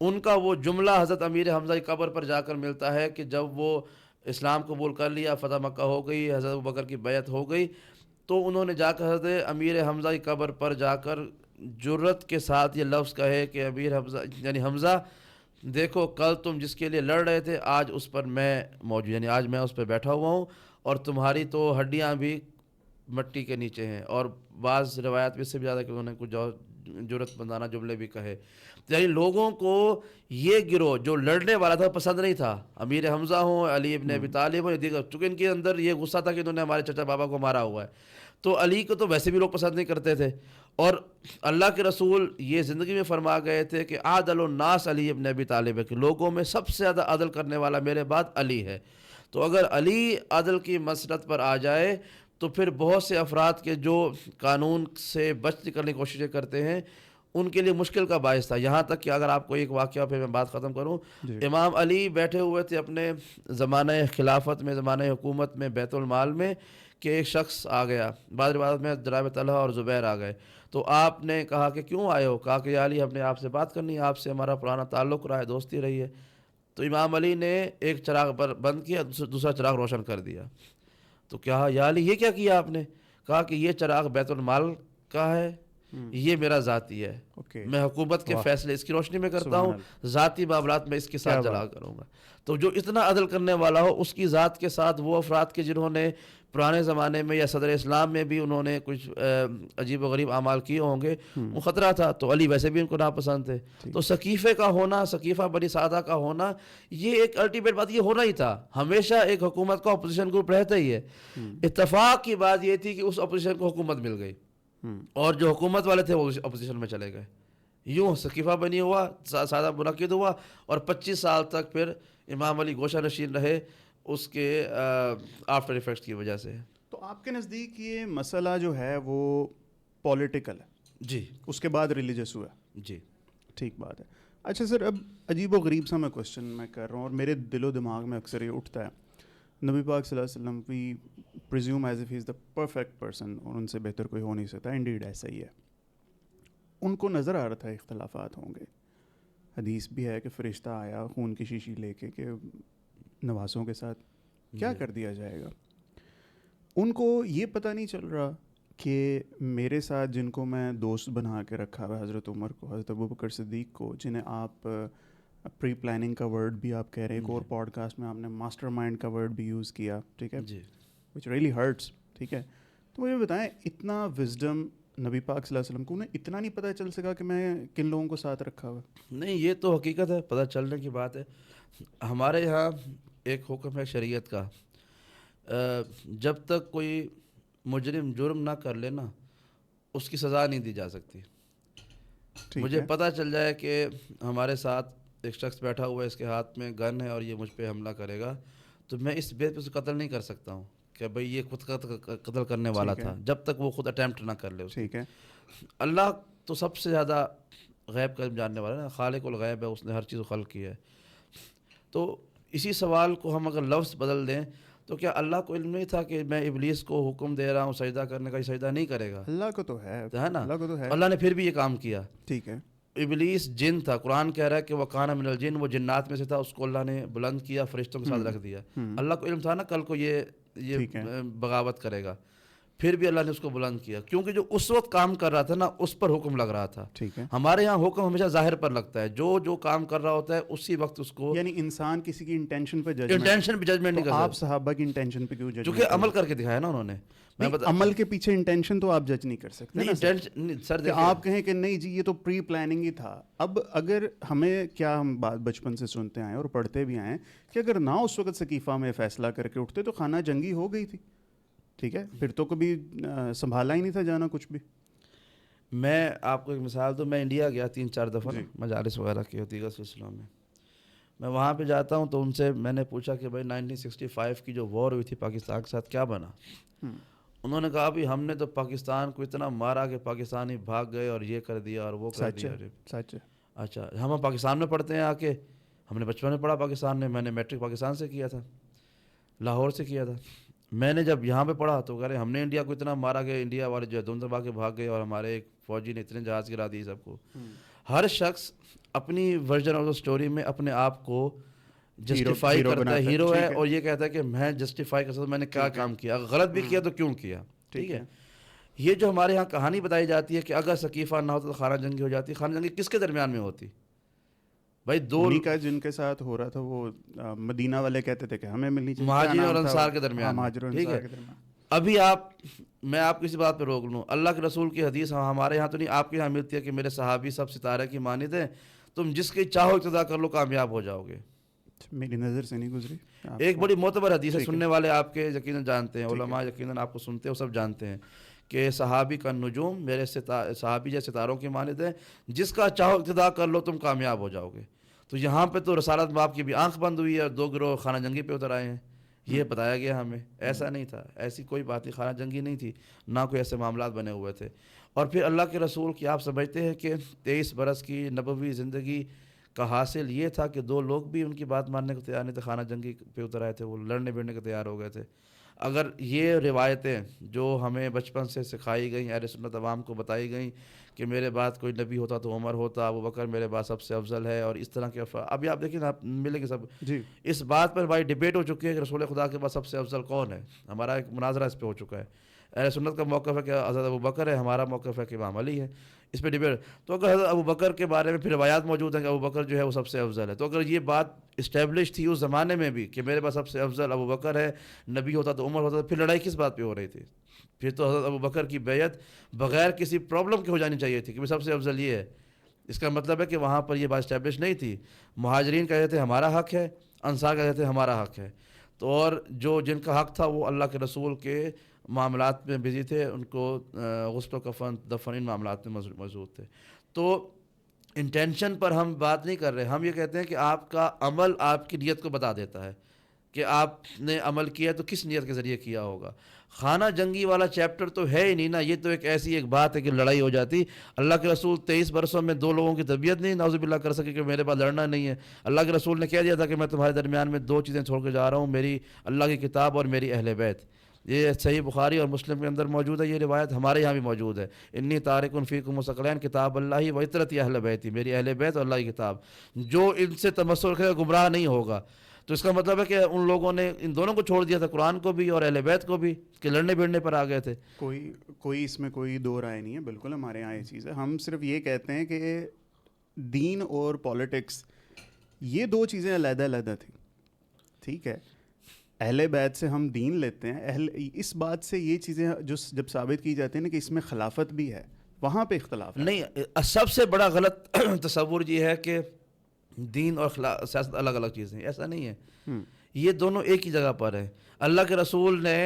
ان کا وہ جملہ حضرت امیر حمزہ کی قبر پر جا کر ملتا ہے کہ جب وہ اسلام قبول کر لیا، فتح مکہ ہو گئی، حضرت ابوبکر کی بیعت ہو گئی، تو انہوں نے جا کر حضرت امیر حمزہ کی قبر پر جا کر جرت کے ساتھ یہ لفظ کہے کہ امیر حمزہ، یعنی حمزہ دیکھو، کل تم جس کے لیے لڑ رہے تھے آج اس پر میں موجود، یعنی آج میں اس پہ بیٹھا ہوا ہوں، اور تمہاری تو ہڈیاں بھی مٹی کے نیچے ہیں۔ اور بعض روایات میں اس سے بھی زیادہ کہ انہوں نے کچھ جرت مندانہ جملے بھی کہے، یعنی لوگوں کو یہ گروہ جو لڑنے والا تھا پسند نہیں تھا، امیر حمزہ ہوں، علی ابن ابی طالب ہوں، دیگر، چونکہ ان کے اندر یہ غصہ تھا کہ انہوں نے ہمارے چچا بابا کو مارا ہوا ہے، تو علی کو تو ویسے بھی لوگ پسند نہیں کرتے تھے۔ اور اللہ کے رسول یہ زندگی میں فرما گئے تھے کہ عادل الناس علی ابن ابی طالب ہے، کہ لوگوں میں سب سے زیادہ عدل کرنے والا میرے بعد علی ہے۔ تو اگر علی عدل کی مسلط پر آ جائے تو پھر بہت سے افراد کے جو قانون سے بچ نکلنے کی کوششیں کرتے ہیں ان کے لیے مشکل کا باعث تھا۔ یہاں تک کہ اگر آپ کو ایک واقعہ پھر میں بات ختم کروں، امام علی بیٹھے ہوئے تھے اپنے زمانہ خلافت میں، زمانہ حکومت میں، بیت المال میں، کہ ایک شخص آ گیا، بعض روایات میں جناب طلحہ اور زبیر آ گئے، تو آپ نے کہا کہ کیوں آئے ہو؟ کہا کہ یا علی، ہم نے آپ سے بات کرنی ہے، آپ سے ہمارا پرانا تعلق رہا ہے، دوستی رہی ہے۔ تو امام علی نے ایک چراغ بند کیا، دوسرا چراغ روشن کر دیا۔ تو کہا یا علی، یہ کیا کیا آپ نے؟ کہا کہ یہ چراغ بیت المال کا ہے، یہ میرا ذاتی ہے، میں حکومت کے فیصلے اس کی روشنی میں کرتا ہوں، ذاتی معاملات میں اس کے ساتھ جلا کروں گا۔ تو جو اتنا عدل کرنے والا ہو اس کی ذات کے ساتھ وہ افراد کے جنہوں نے پرانے زمانے میں یا صدر اسلام میں بھی انہوں نے کچھ عجیب و غریب اعمال کیے ہوں گے، وہ خطرہ تھا۔ تو علی ویسے بھی ان کو ناپسند تھے، تو ثقیفے کا ہونا، ثقیفہ بنی سعدہ کا ہونا، یہ ایک الٹیمیٹ بات یہ ہونا ہی تھا۔ ہمیشہ ایک حکومت کا اپوزیشن گروپ رہتا ہی ہے۔ اتفاق کی بات یہ تھی کہ اس اپوزیشن کو حکومت مل گئی، اور جو حکومت والے تھے وہ اپوزیشن میں چلے گئے۔ یوں ثقیفہ بنی ہوا، سادہ منعقد ہوا، اور 25 سال تک پھر امام علی گوشہ نشین رہے اس کے آفٹر ایفیکٹس کی وجہ سے۔ تو آپ کے نزدیک یہ مسئلہ جو ہے وہ پولیٹیکل ہے، جی، اس کے بعد ریلیجس ہوا ہے؟ جی، ٹھیک بات ہے۔ اچھا سر، اب عجیب و غریب سا میں کوشچن میں کر رہا ہوں، اور میرے دل و دماغ میں اکثر یہ اٹھتا ہے، نبی پاک صلی اللہ علیہ وسلم we presume as if he is the perfect person, اور ان سے بہتر کوئی ہو نہیں سکتا، انڈیڈ ایسا ہی ہے۔ ان کو نظر آ رہا تھا اختلافات ہوں گے، حدیث بھی ہے کہ فرشتہ آیا خون کی شیشی لے کے کہ نواسوں کے ساتھ کیا کر دیا جائے گا۔ ان کو یہ پتہ نہیں چل رہا کہ میرے ساتھ جن کو میں دوست بنا کے رکھا ہوا ہے، حضرت عمر کو، حضرت ابوبکر صدیق کو، جنہیں آپ پری پلاننگ کا ورڈ بھی آپ کہہ رہے ہیں، ایک اور پوڈ کاسٹ میں آپ نے ماسٹر مائنڈ کا ورڈ بھی یوز کیا، ٹھیک ہے، جی وچ ریئلی ہرٹس، ٹھیک ہے. تو مجھے بتائیں، اتنا وزڈم نبی پاک صلی اللہ علیہ وسلم کو انہیں اتنا نہیں پتہ چل سکا کہ میں کن لوگوں کو ساتھ رکھا ہوا؟ نہیں، یہ تو حقیقت ہے، پتہ چلنے کی بات ہے. ہمارے یہاں ایک حکم ہے شریعت کا، جب تک کوئی مجرم جرم نہ کر لے نا، اس کی سزا نہیں دی جا سکتی. مجھے پتہ چل جائے کہ ہمارے ساتھ ایک شخص بیٹھا ہوا ہے، اس کے ہاتھ میں گن ہے اور یہ مجھ پہ حملہ کرے گا، تو میں اس بیس پہ اسے قتل نہیں کر سکتا ہوں کہ بھئی یہ خود قتل کرنے والا تھا، جب تک وہ خود اٹیمپٹ نہ کر لے اس کو. ٹھیک ہے. اللہ تو سب سے زیادہ غیب کا جاننے والا ہے نا، خالق الغیب ہے، اس نے ہر چیز کو خلق کیا ہے. تو اسی سوال کو ہم اگر لفظ بدل دیں تو کیا اللہ کو علم نہیں تھا کہ میں ابلیس کو حکم دے رہا ہوں سجدہ کرنے کا، یہ سجدہ نہیں کرے گا؟ اللہ کو تو ہے نا، اللہ کو تو ہے. اللہ نے پھر بھی یہ کام کیا. ٹھیک ہے. ابلیس جن تھا، قرآن کہہ رہا ہے کہ وہ کان من الجن، وہ جنات میں سے تھا، اس کو اللہ نے بلند کیا، فرشتوں کے ساتھ رکھ دیا. اللہ کو علم تھا نا کل کو یہ بغاوت کرے گا، پھر بھی اللہ نے اس کو بلند کیا، کیونکہ جو اس وقت کام کر رہا تھا نا اس پر حکم لگ رہا تھا. ٹھیک ہے. ہمارے یہاں حکم ہمیشہ ظاہر پر لگتا ہے، جو کام کر رہا ہوتا ہے اسی وقت اس کو، یعنی انسان کسی کی انٹینشن پہ انٹینشن پہ ججمنٹ نہیں کر سکتا. آپ صحابہ کی انٹینشن پہ کیوں جج؟ چونکہ عمل کر کے دکھایا نا انہوں نے. عمل کے پیچھے انٹینشن تو آپ جج نہیں کر سکتے. نہیں سر، کہ آپ کہیں کہ نہیں جی یہ تو پری پلاننگ ہی تھا. اب اگر ہمیں، کیا ہم بات بچپن سے سنتے آئے اور پڑھتے بھی آئے کہ اگر نہ اس وقت ثقیفہ میں فیصلہ کر کے اٹھتے تو خانہ جنگی ہو گئی تھی. ٹھیک ہے، پھر تو کبھی سنبھالا ہی نہیں تھا جانا کچھ بھی. میں آپ کو ایک مثال دوں، میں انڈیا گیا 3-4 دفعہ مجالس وغیرہ کی ہوتی دیگر سلسلوں میں. میں وہاں پہ جاتا ہوں تو ان سے میں نے پوچھا کہ بھائی 1965 کی جو وار ہوئی تھی پاکستان کے ساتھ کیا بنا؟ انہوں نے کہا بھی ہم نے تو پاکستان کو اتنا مارا کہ پاکستانی بھاگ گئے اور یہ کر دیا اور وہ کر دیا. سچ ہے. اچھا، ہم پاکستان میں پڑھتے ہیں آ کے، ہم نے بچپن میں پڑھا پاکستان میں، میں نے میٹرک پاکستان سے کیا تھا، لاہور سے کیا تھا. میں نے جب یہاں پہ پڑھا تو کہہ رہے ہم نے انڈیا کو اتنا مارا کہ انڈیا والے جو ہے دم دبا کے بھاگ گئے اور ہمارے ایک فوجی نے اتنے جہاز گرا دیے سب کو. ہر شخص اپنی ورژن آف دا سٹوری میں اپنے آپ کو جسٹیفائی کرتا ہے، ہیرو ہے، اور یہ کہتا ہے کہ میں جسٹیفائی کر سکتا ہوں میں نے کیا کام کیا، غلط بھی کیا تو کیوں کیا. ٹھیک ہے. یہ جو ہمارے یہاں کہانی بتائی جاتی ہے کہ اگر ثقیفہ نہ ہوتا تو خانہ جنگی ہو جاتی، خانہ جنگی کس کے درمیان میں ہوتی؟ بھائی دو کا جن کے ساتھ ہو رہا تھا وہ مدینہ والے کہتے تھے کہ ہمیں ملنی چاہیے، مہاجرین اور انصار کے درمیان. ٹھیک ہے. ابھی میں آپ کسی بات پہ روک لوں، اللہ کے رسول کی حدیث ہمارے یہاں تو نہیں، آپ کے یہاں ملتی ہے کہ میرے صحابی سب ستارے کی مانند ہیں، تم جس کی چاہو اقتدا کر لو کامیاب ہو جاؤ گے. میری نظر سے نہیں گزری. ایک بڑی معتبر حدیث ہے، سننے والے آپ کے یقیناً جانتے ہیں، علماء یقیناً آپ کو سنتے ہیں، وہ سب جانتے ہیں کہ صحابی کا نجوم میرے صحابی جیسے ستاروں کی مانند ہیں، جس کا چاہو اقتدا کر لو تم کامیاب ہو جاؤ گے. تو یہاں پہ تو رسالت باپ کی بھی آنکھ بند ہوئی ہے اور 2 گروہ خانہ جنگی پہ اتر آئے ہیں. یہ بتایا گیا ہمیں، ایسا نہیں تھا، ایسی کوئی بات نہیں، خانہ جنگی نہیں تھی، نہ کوئی ایسے معاملات بنے ہوئے تھے. اور پھر اللہ کے رسول کی آپ سمجھتے ہیں کہ 23 برس کی نبوی زندگی کا حاصل یہ تھا کہ 2 لوگ بھی ان کی بات ماننے کو تیار نہیں تھے، خانہ جنگی پہ اتر آئے تھے، وہ لڑنے بیڑنے کو تیار ہو گئے تھے. اگر یہ روایتیں جو ہمیں بچپن سے سکھائی گئیں، اہل سنت عوام کو بتائی گئیں کہ میرے بعد کوئی نبی ہوتا تو عمر ہوتا، ابو بکر میرے بعد سب سے افضل ہے، اور اس طرح کے ابھی آپ دیکھیں آپ ملیں گے سب اس بات پر بھائی ڈبیٹ ہو چکی ہے کہ رسول خدا کے بعد سب سے افضل کون ہے. ہمارا ایک مناظرہ اس پہ ہو چکا ہے. اہل سنت کا موقف ہے کہ حضرت ابو بکر ہے، ہمارا موقف ہے کہ امام علی ہے. اس پہ ڈبیٹ. تو اگر حضرت ابو بکر کے بارے میں پھر روایات موجود ہیں کہ ابو بکر جو ہے وہ سب سے افضل ہے، تو اگر یہ بات اسٹیبلش تھی اس زمانے میں بھی کہ میرے پاس سب سے افضل ابو بکر ہے، نبی ہوتا تو عمر ہوتا، تو پھر لڑائی کس بات پہ ہو رہی تھی؟ پھر تو حضرت ابو بکر کی بیعت بغیر کسی پرابلم کے ہو جانی چاہیے تھی کہ سب سے افضل یہ ہے. اس کا مطلب ہے کہ وہاں پر یہ بات اسٹیبلش نہیں تھی. مہاجرین کہتے تھے ہمارا حق ہے، انصار کہتے تھے ہمارا حق ہے. تو اور جن کا حق تھا وہ اللہ کے رسول کے معاملات میں بزی تھے، ان کو غسل و کفن دفن ان معاملات میں موجود تھے. تو انٹینشن پر ہم بات نہیں کر رہے، ہم یہ کہتے ہیں کہ آپ کا عمل آپ کی نیت کو بتا دیتا ہے کہ آپ نے عمل کیا تو کس نیت کے ذریعے کیا ہوگا. خانہ جنگی والا چیپٹر تو ہے ہی نہیں نا، یہ تو ایک ایسی ایک بات ہے کہ لڑائی ہو جاتی. اللہ کے رسول 23 برسوں میں 2 لوگوں کی طبیعت نہیں نعوذ باللہ کر سکے کہ میرے پاس لڑنا نہیں ہے. اللہ کے رسول نے کہہ دیا تھا کہ میں تمہارے درمیان میں 2 چیزیں چھوڑ کے جا رہا ہوں، میری اللہ کی کتاب اور میری اہل بیت. یہ صحیح بخاری اور مسلم کے اندر موجود ہے، یہ روایت ہمارے یہاں بھی موجود ہے. انی تارک فیکم ثقلین کتاب اللہ و عطرتی اہل بیتی، میری اہل بیت اور اللہ کی کتاب. جو ان سے تمسک رکھے گا گمراہ نہیں ہوگا. تو اس کا مطلب ہے کہ ان لوگوں نے ان دونوں کو چھوڑ دیا تھا, قرآن کو بھی اور اہل بیت کو بھی, کہ لڑنے بھیڑنے پر آ گئے تھے. کوئی اس میں کوئی دو رائے نہیں ہے, بالکل ہمارے یہاں یہ چیز ہے. ہم صرف یہ کہتے ہیں کہ دین اور پالیٹکس یہ دو چیزیں علیحدہ علیحدہ تھیں, ٹھیک ہے. اہل بیت سے ہم دین لیتے ہیں, اس بات سے یہ چیزیں جو جب ثابت کی جاتی ہیں نا کہ اس میں خلافت بھی ہے, وہاں پہ اختلاف ہے. نہیں, سب سے بڑا غلط تصور یہ ہے کہ دین اور سیاست الگ الگ چیزیں, ایسا نہیں ہے. یہ دونوں ایک ہی جگہ پر ہیں. اللہ کے رسول نے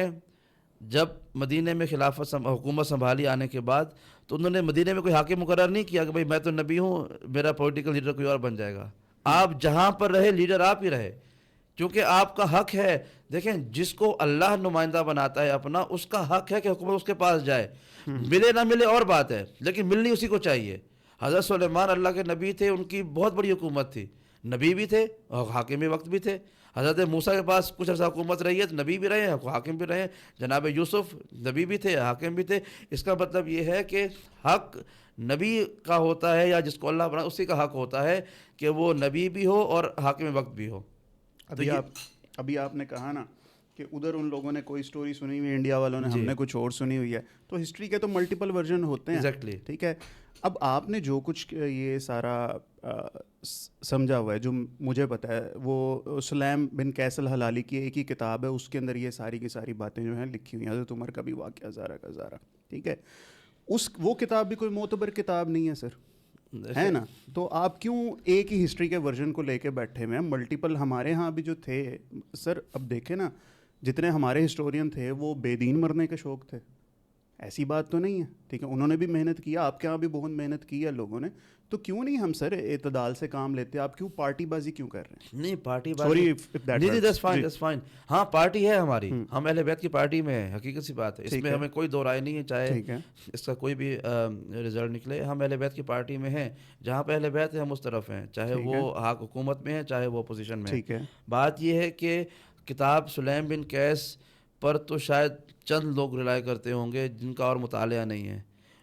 جب مدینے میں خلافت حکومت سنبھالی آنے کے بعد, تو انہوں نے مدینے میں کوئی حاکم مقرر نہیں کیا کہ بھائی میں تو نبی ہوں, میرا پولیٹیکل لیڈر کوئی اور بن جائے گا. آپ جہاں پر رہے لیڈر آپ ہی رہے, کیونکہ آپ کا حق ہے. دیکھیں, جس کو اللہ نمائندہ بناتا ہے اپنا, اس کا حق ہے کہ حکومت اس کے پاس جائے. ملے نہ ملے اور بات ہے, لیکن ملنی اسی کو چاہیے. حضرت سلیمان اللہ کے نبی تھے, ان کی بہت بڑی حکومت تھی, نبی بھی تھے اور حاکم وقت بھی تھے. حضرت موسیٰ کے پاس کچھ عرصہ حکومت رہی ہے, تو نبی بھی رہے ہیں, حاکم بھی رہے ہیں. جناب یوسف نبی بھی تھے, حاکم بھی تھے. اس کا مطلب یہ ہے کہ حق نبی کا ہوتا ہے, یا جس کو اللہ بنا اسی کا حق ہوتا ہے کہ وہ نبی بھی ہو اور حاکم وقت بھی ہو. ابھی آپ نے کہا نا کہ ادھر ان لوگوں نے کوئی سٹوری سنی ہوئی ہے, انڈیا والوں نے, ہم نے کچھ اور سنی ہوئی ہے. تو ہسٹری کے تو ملٹیپل ورژن ہوتے ہیں, ٹھیک ہے. اب آپ نے جو کچھ یہ سارا سمجھا ہوا ہے, جو مجھے پتہ ہے, وہ سلیم بن قیس الہلالی کی ایک ہی کتاب ہے, اس کے اندر یہ ساری کی ساری باتیں جو ہیں لکھی ہوئی ہیں, حضرت عمر کا بھی واقعہ زارا کا زارا, ٹھیک ہے. وہ کتاب بھی کوئی معتبر کتاب نہیں ہے سر, ہے نا. تو آپ کیوں ایک ہی ہسٹری کے ورژن کو لے کے بیٹھے ہوئے ہیں؟ ملٹیپل ہمارے ہاں بھی جو تھے سر, اب دیکھیں نا, جتنے ہمارے ہسٹورین تھے وہ بے دین مرنے کے شوق تھے, ایسی بات تو نہیں ہے, ٹھیک ہے. انہوں نے بھی محنت کیا, آپ کے یہاں بھی بہت محنت کی ہے لوگوں نے, تو کیوں نہیں ہم سر اعتدال سے کام لیتے؟ آپ کیوں پارٹی بازی کیوں کر رہے ہیں؟ نہیں, پارٹی بازی that's fine. ہاں, پارٹی ہے ہماری, ہم اہل بیت کی پارٹی میں ہیں, حقیقت سی بات ہے, اس میں ہمیں کوئی دو رائے نہیں ہے, چاہے اس کا کوئی بھی رزلٹ نکلے. ہم اہل بیت کی پارٹی میں ہیں, جہاں پہ اہل بیت ہے ہم اس طرف ہیں, چاہے وہ حکومت میں ہے چاہے وہ اپوزیشن میں ہے. بات یہ ہے کہ کتاب سلیم بن قیس پر تو شاید چند لوگ ریلائی کرتے ہوں گے جن کا اور مطالعہ نہیں ہے.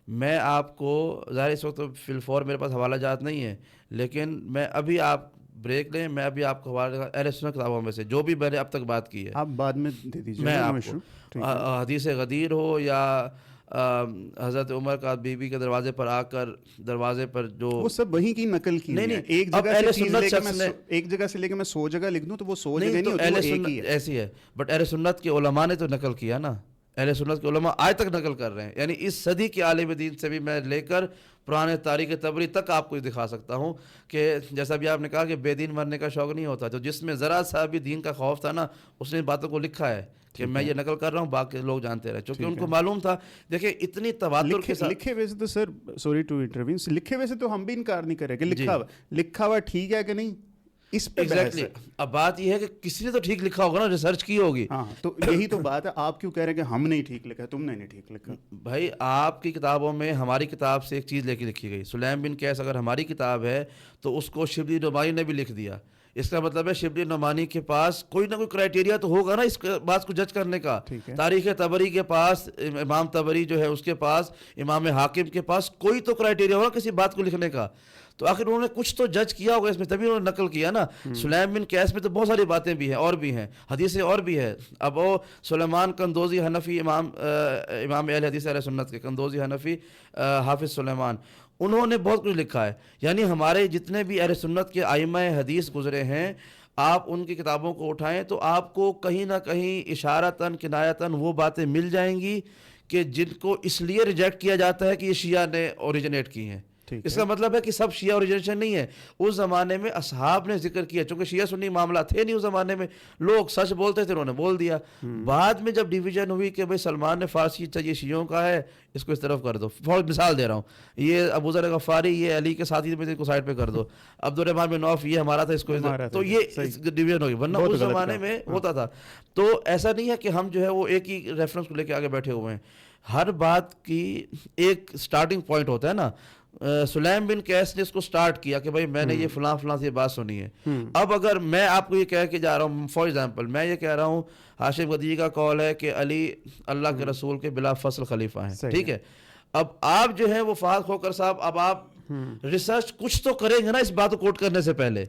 میں آپ کو ظاہر اس وقت فی الفور میرے پاس حوالہ جات نہیں ہے, لیکن میں ابھی, آپ بریک لیں, میں ابھی آپ کو حوالہ اہل سنت کتابوں میں سے جو بھی میں نے اب تک بات کی ہے, آپ بعد میں دے دیجیے, میں آپ کو حدیث غدیر ہو یا حضرت عمر کا بیوی کے دروازے پر آ کر دروازے پر جو, وہ سب وہیں کی نقل کی. نہیں, ایک جگہ سے ایک جگہ سے لے کے میں 100 جگہ لکھ دوں تو وہ 100 جگہ نہیں ہوتی, وہ ایک ہی ہے. ایسی ہے, بٹ اہل سنت کے علماء نے تو نقل کیا نا, اہل سنت کے علماء آج تک نقل کر رہے ہیں. یعنی اس صدی کے عالم دین سے بھی میں لے کر پرانے تاریخ تبری تک آپ کو دکھا سکتا ہوں کہ جیسا بھی آپ نے کہا کہ بے دین مرنے کا شوق نہیں ہوتا, تو جس میں ذرا سا بھی دین کا خوف تھا نا, اس نے باتوں کو لکھا ہے کہ میں یہ نقل کر رہا ہوں, باقی لوگ جانتے رہے, چونکہ ان کو معلوم تھا. دیکھیں اتنی تواتر کے ساتھ لکھے ہوئے سے تو سر, سوری ٹو انٹروین, لکھے ہوئے سے تو ہم بھی انکار نہیں کریں کہ لکھا ہوا ٹھیک ہے کہ نہیں, اس پہ ایگزیکٹلی. اب بات یہ ہے کہ کسی نے تو ٹھیک لکھا ہوگا نا, ریسرچ کی ہوگی. ہاں, تو یہی تو بات ہے. آپ کیوں کہہ رہے ہیں کہ ہم نہیں ٹھیک لکھا, تم نے نہیں ٹھیک لکھا؟ بھائی, آپ کی کتابوں میں ہماری کتاب سے ایک چیز لے کے لکھی گئی. سلیم بن قیس اگر ہماری کتاب ہے تو اس کو شبلی نعمانی نے بھی لکھ دیا. اس کا مطلب ہے شبلی نعمانی کے پاس کوئی نہ کوئی کرائٹیریا تو ہوگا نا اس بات کو جج کرنے کا. تاریخ تبری کے پاس, امام تبری جو ہے اس کے پاس, امام حاکم کے پاس کوئی تو کرائٹیریا ہوگا کسی بات کو لکھنے کا. تو آخر انہوں نے کچھ تو جج کیا ہوگا اس میں, تبھی انہوں نے نقل کیا نا. سلیم بن قیس میں تو بہت ساری باتیں بھی ہیں, اور بھی ہیں, حدیثیں اور بھی ہے. اب وہ سلیمان قندوزی حنفی, امام اہل حدیث اہل سنت کے قندوزی حنفی حافظ سلیمان, انہوں نے بہت کچھ لکھا ہے. یعنی ہمارے جتنے بھی اہل سنت کے ائمہ حدیث گزرے ہیں, آپ ان کی کتابوں کو اٹھائیں تو آپ کو کہیں نہ کہیں اشارتاً کنایتاً وہ باتیں مل جائیں گی کہ جن کو اس لیے ریجیکٹ کیا جاتا ہے کہ یہ شیعہ نے اوریجنیٹ کی ہیں. اس کا مطلب ہے کہ سب شیعہ اوریجنیشن نہیں ہے. اس زمانے میں اصحاب نے ذکر کیا, چونکہ شیعہ سنی معاملہ تھے نہیں اس زمانے میں, لوگ سچ بولتے تھے, انہوں نے بول دیا. بعد میں جب ڈیویژن ہوئی کہ بھائی سلمان نے فارسی چاہیے شیعوں کا ہے, اس کو اس طرف کر دو. بہت مثال دے رہا ہوں, یہ ابو ذر غفاری, یہ علی کے ساتھی میں کو سائڈ پہ کر دو. عبدالرحمن بن عوف یہ ہمارا تھا, اس کو, تو یہ ڈیویژن ہوگی, ورنہ اس زمانے میں ہوتا تھا. تو ایسا نہیں ہے کہ ہم جو ہے وہ ایک ہی ریفرنس کو لے کے آگے بیٹھے ہوئے ہیں. ہر بات کی ایک سٹارٹنگ پوائنٹ ہوتا ہے نا. سلیم بن قیس نے اس کو سٹارٹ کیا کہ بھائی میں نے یہ فلاں فلاں سے بات سنی ہے. اب اگر میں آپ کو یہ کہہ کے جا رہا ہوں, فار ایگزامپل میں یہ کہہ رہا ہوں ہاشم غدیری کا قول ہے کہ علی اللہ کے رسول کے بلا فصل خلیفہ ہیں, ٹھیک ہے. اب آپ جو ہیں وہ فہد کھوکر صاحب, اب آپ ریسرچ کچھ تو کریں گے نا اس بات کو کوٹ کرنے سے پہلے.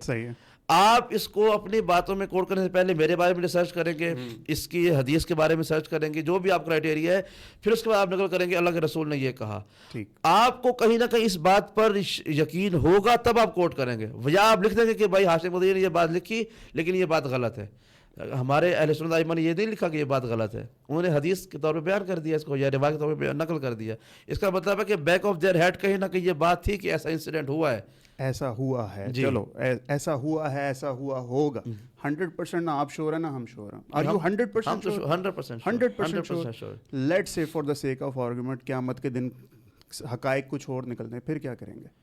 آپ اس کو اپنی باتوں میں کوٹ کرنے سے پہلے میرے بارے میں ریسرچ کریں گے, اس کی حدیث کے بارے میں سرچ کریں گے, جو بھی آپ کرائٹیریا ہے, پھر اس کے بعد آپ نقل کریں گے اللہ کے رسول نے یہ کہا. آپ کو کہیں نہ کہیں اس بات پر یقین ہوگا تب آپ کوٹ کریں گے, یا آپ لکھ دیں گے کہ بھائی ہاشم مدنی نے یہ بات لکھی لیکن یہ بات غلط ہے. ہمارے اہل سنت ائمہ نے یہ نہیں لکھا کہ یہ بات غلط ہے, انہوں نے حدیث کے طور پہ بیان کر دیا اس کو, یا روایت کے طور پہ نقل کر دیا. اس کا مطلب ہے کہ بیک آف دیئر ہیڈ کہیں نہ کہیں یہ بات تھی کہ ایسا انسیڈنٹ ہوا ہے, ایسا ہوا ہے, چلو ایسا ہوا ہے, ایسا ہوا ہوگا. 100% نہ آپ شور ہیں نہ ہم شور ہیں. Are you 100% sure? Let's say for the sake of argument قیامت کے دن حقائق کچھ اور نکلتے ہیں, پھر کیا کریں گے؟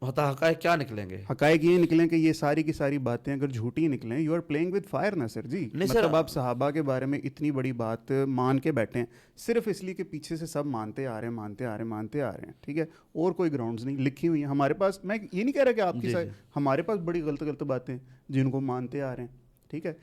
حقائق کیا نکلیں گے؟ حقائق یہ نکلیں کہ یہ ساری کی ساری باتیں اگر جھوٹی نکلیں, you are playing with fire نا سر جی. مطلب آپ صحابہ کے بارے میں اتنی بڑی بات مان کے بیٹھے ہیں صرف اس لیے کہ پیچھے سے سب مانتے آ رہے ہیں, ٹھیک ہے, اور کوئی گراؤنڈز نہیں لکھی ہوئی ہیں ہمارے پاس. میں یہ نہیں کہہ رہا کہ آپ کی ہمارے پاس بڑی غلط باتیں جن کو مانتے آ رہے ہیں, ٹھیک ہے.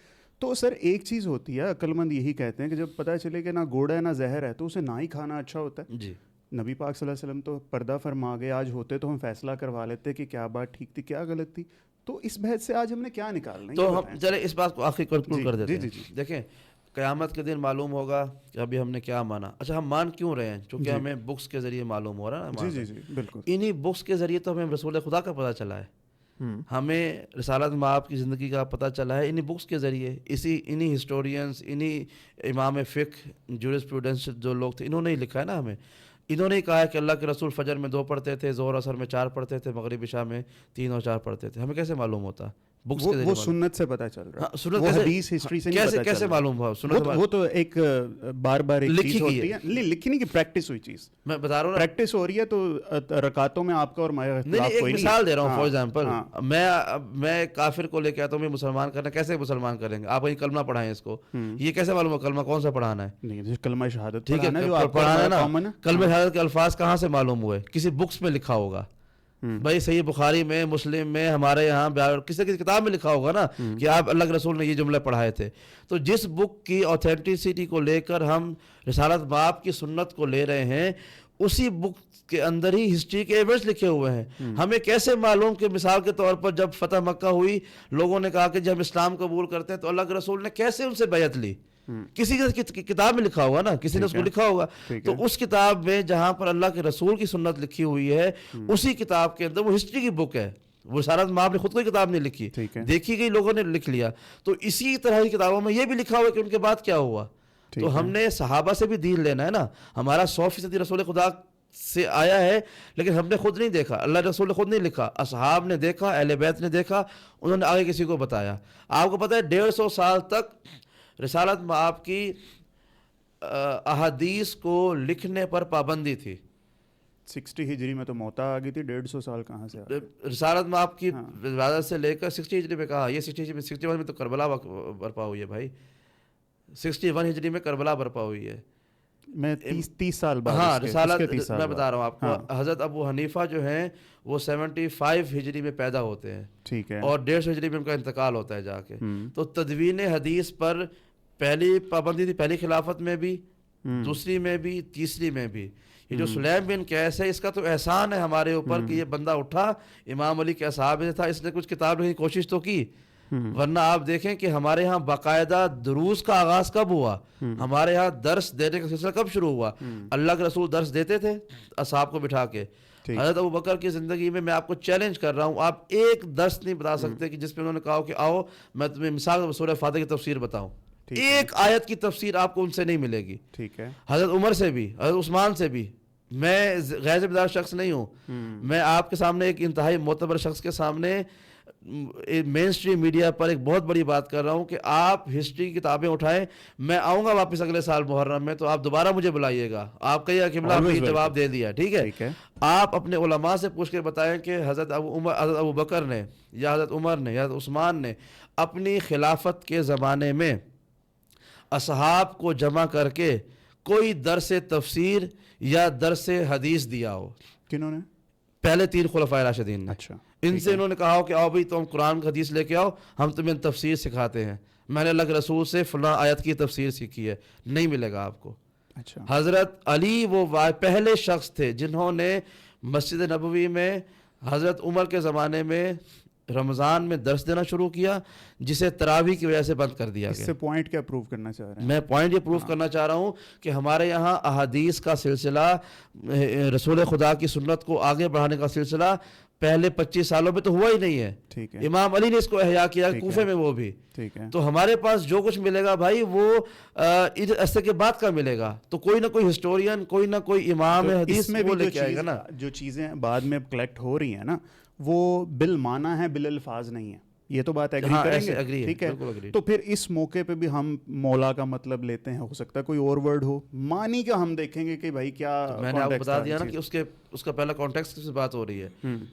تو سر ایک چیز ہوتی ہے, عقل مند یہی کہتے ہیں کہ جب پتہ چلے کہ نہ گوڑا ہے نہ زہر ہے تو اسے نہ ہی کھانا اچھا ہوتا ہے. جی, نبی پاک صلی اللہ علیہ وسلم تو پردہ فرما گئے, آج ہوتے تو ہم فیصلہ کروا لیتے کہ کیا بات ٹھیک تھی کیا غلط تھی. تو اس بحث سے آج ہم نے کیا نکالنا ہے؟ تو ہم چلے اس بات کو آخری کنکلوڈ کر دیتے ہیں. دیکھیں, قیامت کے دن معلوم ہوگا کہ ابھی ہم نے کیا مانا. اچھا, ہم مان کیوں رہے ہیں؟ چونکہ ہمیں بکس کے ذریعے معلوم ہو رہا ہے. جی بالکل. انہی بکس کے ذریعے تو ہمیں رسول خدا کا پتہ چلا ہے, ہمیں رسالت مآب کی زندگی کا پتہ چلا ہے انہی بکس کے ذریعے. انہی ہسٹورینس, انہی امام فقہ, جورسپروڈنس جو لوگ تھے, انہوں نے ہی لکھا ہے نا ہمیں. انہوں نے کہا ہے کہ اللہ کے رسول فجر میں 2 پڑھتے تھے, ظہر اثر میں 4 پڑھتے تھے, مغرب عشاء میں 3 اور 4 پڑھتے تھے. ہمیں کیسے معلوم ہوتا؟ بکس کے ذریعے. وہ سنت سے پتہ چل رہا ہے, سنت وہ حدیث ہسٹری سے نہیں پتہ چل رہا. کیسے معلوم ہوا؟ سنت وہ تو ایک بار ایک چیز ہوتی ہے, لکھی نہیں کہ پریکٹس ہوئی چیز. میں بتا رہا ہوں پریکٹس ہو رہی ہے تو رکعتوں میں آپ کا اور ہمارا اختلاف کوئی نہیں. ایک مثال دے رہا ہوں. فار ایگزامپل, میں کافر کو لے کے آتا ہوں, میں مسلمان کرنا, کیسے مسلمان کریں گے؟ آپ کہیں کلمہ پڑھائیں اس کو, یہ کیسے معلوم ہے کلمہ کون سا پڑھانا ہے؟ نہیں, کلمہ شہادت ٹھیک ہے, پڑھانا ہے نا. کلمہ شہادت کے الفاظ کہاں سے معلوم ہوئے؟ کسی بکس میں لکھا ہوگا بھائی, صحیح بخاری میں, مسلم میں, ہمارے یہاں کسی کتاب میں لکھا ہوگا نا کہ آپ اللہ کے رسول نے یہ جملے پڑھائے تھے. تو جس بک کی اوتھینٹسٹی کو لے کر ہم رسالت مآب کی سنت کو لے رہے ہیں, اسی بک کے اندر ہی ہسٹری کے ایونٹس لکھے ہوئے ہیں. ہمیں کیسے معلوم کہ مثال کے طور پر جب فتح مکہ ہوئی, لوگوں نے کہا کہ جب ہم اسلام قبول کرتے ہیں, تو اللہ کے رسول نے کیسے ان سے بیعت لی؟ کسی کی کتاب میں لکھا ہوگا نا, کسی نے اس کو لکھا ہوگا. تو اس کتاب میں جہاں پر اللہ کے رسول کی سنت لکھی ہوئی ہے, اسی کتاب کے اندر وہ ہسٹری کی بک ہے. وہ رسالت مآب نے خود کوئی کتاب نہیں لکھی, دیکھی گئی, لوگوں نے لکھ لیا. تو اسی طرح کی کتابوں میں یہ بھی لکھا ہوا کہ ان کے بعد کیا ہوا. تو ہم نے صحابہ سے بھی دین لینا ہے نا. ہمارا 100% رسول خدا سے آیا ہے, لیکن ہم نے خود نہیں دیکھا, اللہ رسول نے خود نہیں لکھا, اصحاب نے دیکھا, اہل بیت نے دیکھا, انہوں نے آگے کسی کو بتایا. آپ کو پتہ ہے 150 سال تک رسالت مآب کی احادیث کو لکھنے پر پابندی تھی. 60 ہجری میں تو موتا آ گئی تھی, 150 سال کہاں سے؟ رسالت مآب کی ولادت سے لے کر 60 ہجری میں کہا, یہ 61 میں تو کربلا برپا ہوئی ہے بھائی. 61 ہجری میں کربلا برپا ہوئی ہے. میں 30 سال بعد. ہاں, رسالت میں بتا رہا ہوں آپ کو. حضرت ابو حنیفہ جو ہیں وہ 75 ہجری میں پیدا ہوتے ہیں, ٹھیک ہے, اور 150 ہجری میں ان کا انتقال ہوتا ہے جا کے. تو تدوین حدیث پر پہلی پابندی تھی, پہلی خلافت میں بھی, دوسری میں بھی, تیسری میں بھی. یہ جو سلیم بن قیس ہے, اس کا تو احسان ہے ہمارے اوپر کہ یہ بندہ اٹھا, امام علی کے اصحاب میں تھا, اس نے کچھ کتاب لکھنے کی کوشش تو کی. ورنہ آپ دیکھیں کہ ہمارے ہاں باقاعدہ دروس کا آغاز کب ہوا, ہمارے ہاں درس دینے کا سلسلہ کب شروع ہوا. اللہ کے رسول درس دیتے تھے اصحاب کو بٹھا کے. حضرت ابو بکر کی زندگی میں آپ کو چیلنج کر رہا ہوں, آپ ایک درس نہیں بتا سکتے کہ جس پہ انہوں نے کہا کہ آؤ میں تمہیں مثال سورہ فاتحہ کی تفسیر بتاؤں. ایک آیت کی تفسیر آپ کو ان سے نہیں ملے گی. ٹھیک ہے, حضرت عمر سے بھی, حضرت عثمان سے بھی. میں غیر ذمہ دار شخص نہیں ہوں, میں آپ کے سامنے ایک انتہائی معتبر شخص کے سامنے مین اسٹریم میڈیا پر ایک بہت بڑی بات کر رہا ہوں کہ آپ ہسٹری کی کتابیں اٹھائیں. میں آؤں گا واپس اگلے سال محرم میں, تو آپ دوبارہ مجھے بلائیے گا. آپ کہیے کہ آپ نے جواب دے دیا, ٹھیک ہے. آپ اپنے علماء سے پوچھ کے بتائیں کہ حضرت ابو بکر نے یا حضرت عمر نے یا حضرت عثمان نے اپنی خلافت کے زمانے میں اصحاب کو جمع کر کے کوئی درس تفسیر یا درس حدیث دیا ہو. کنہوں نے؟ پہلے 3 خلفائے راشدین نے. اچھا, ان سے انہوں نے کہا ہو کہ آؤ بھائی تم قرآن کا حدیث لے کے آؤ, ہم تمہیں تفسیر سکھاتے ہیں. میں نے اللہ کے رسول سے فلاں آیت کی تفسیر سیکھی ہے, نہیں ملے گا آپ کو. اچھا, حضرت علی وہ پہلے شخص تھے جنہوں نے مسجد نبوی میں حضرت عمر کے زمانے میں رمضان میں درس دینا شروع کیا جسے تراویح کی وجہ سے بند کر دیا اس گیا. سے پوائنٹ کیا پروف کرنا چاہ رہے ہیں؟ میں پوائنٹ یہ پروف کرنا چاہ رہا ہوں کہ ہمارے یہاں احادیث کا سلسلہ، رسول خدا کی سنت کو آگے بڑھانے کا سلسلہ پہلے 25 سالوں میں تو ہوا ہی نہیں ہے. ٹھیک ہے، امام علی نے اس کو احیا کیا کوفے میں، وہ بھی. ٹھیک ہے. تو ہمارے پاس جو کچھ ملے گا بھائی وہ اس عرصے کے بعد کا ملے گا. تو کوئی نہ کوئی ہسٹورین، کوئی نہ کوئی امام حدیث اس میں وہ بھی لے کے آئے گا نا. جو چیزیں بعد میں کلیکٹ ہو رہی ہیں نا، وہ بالمعنی ہے، بالالفاظ نہیں ہے. یہ تو بات ایگری کریں گے، ٹھیک ہے. تو پھر اس موقع پہ بھی ہم مولا کا مطلب لیتے ہیں، ہو سکتا ہے کوئی اور ورڈ ہو، معنی کا ہم دیکھیں گے کہ بھائی کیا. میں نے آپ کو بتا دیا نا کہ اس کا پہلا کانٹیکسٹ سے بات ہو رہی ہے.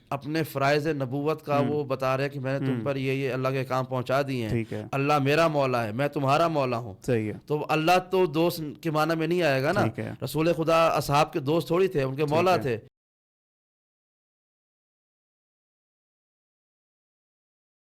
اپنے فرائض نبوت کا وہ بتا رہے کہ میں نے تم پر یہ اللہ کے کام پہنچا دیے ہیں، اللہ میرا مولا ہے، میں تمہارا مولا ہوں. صحیح ہے. تو اللہ تو دوست کے معنی میں نہیں آئے گا نا. رسول خدا اصحاب کے دوست تھوڑی تھے، ان کے مولا تھے.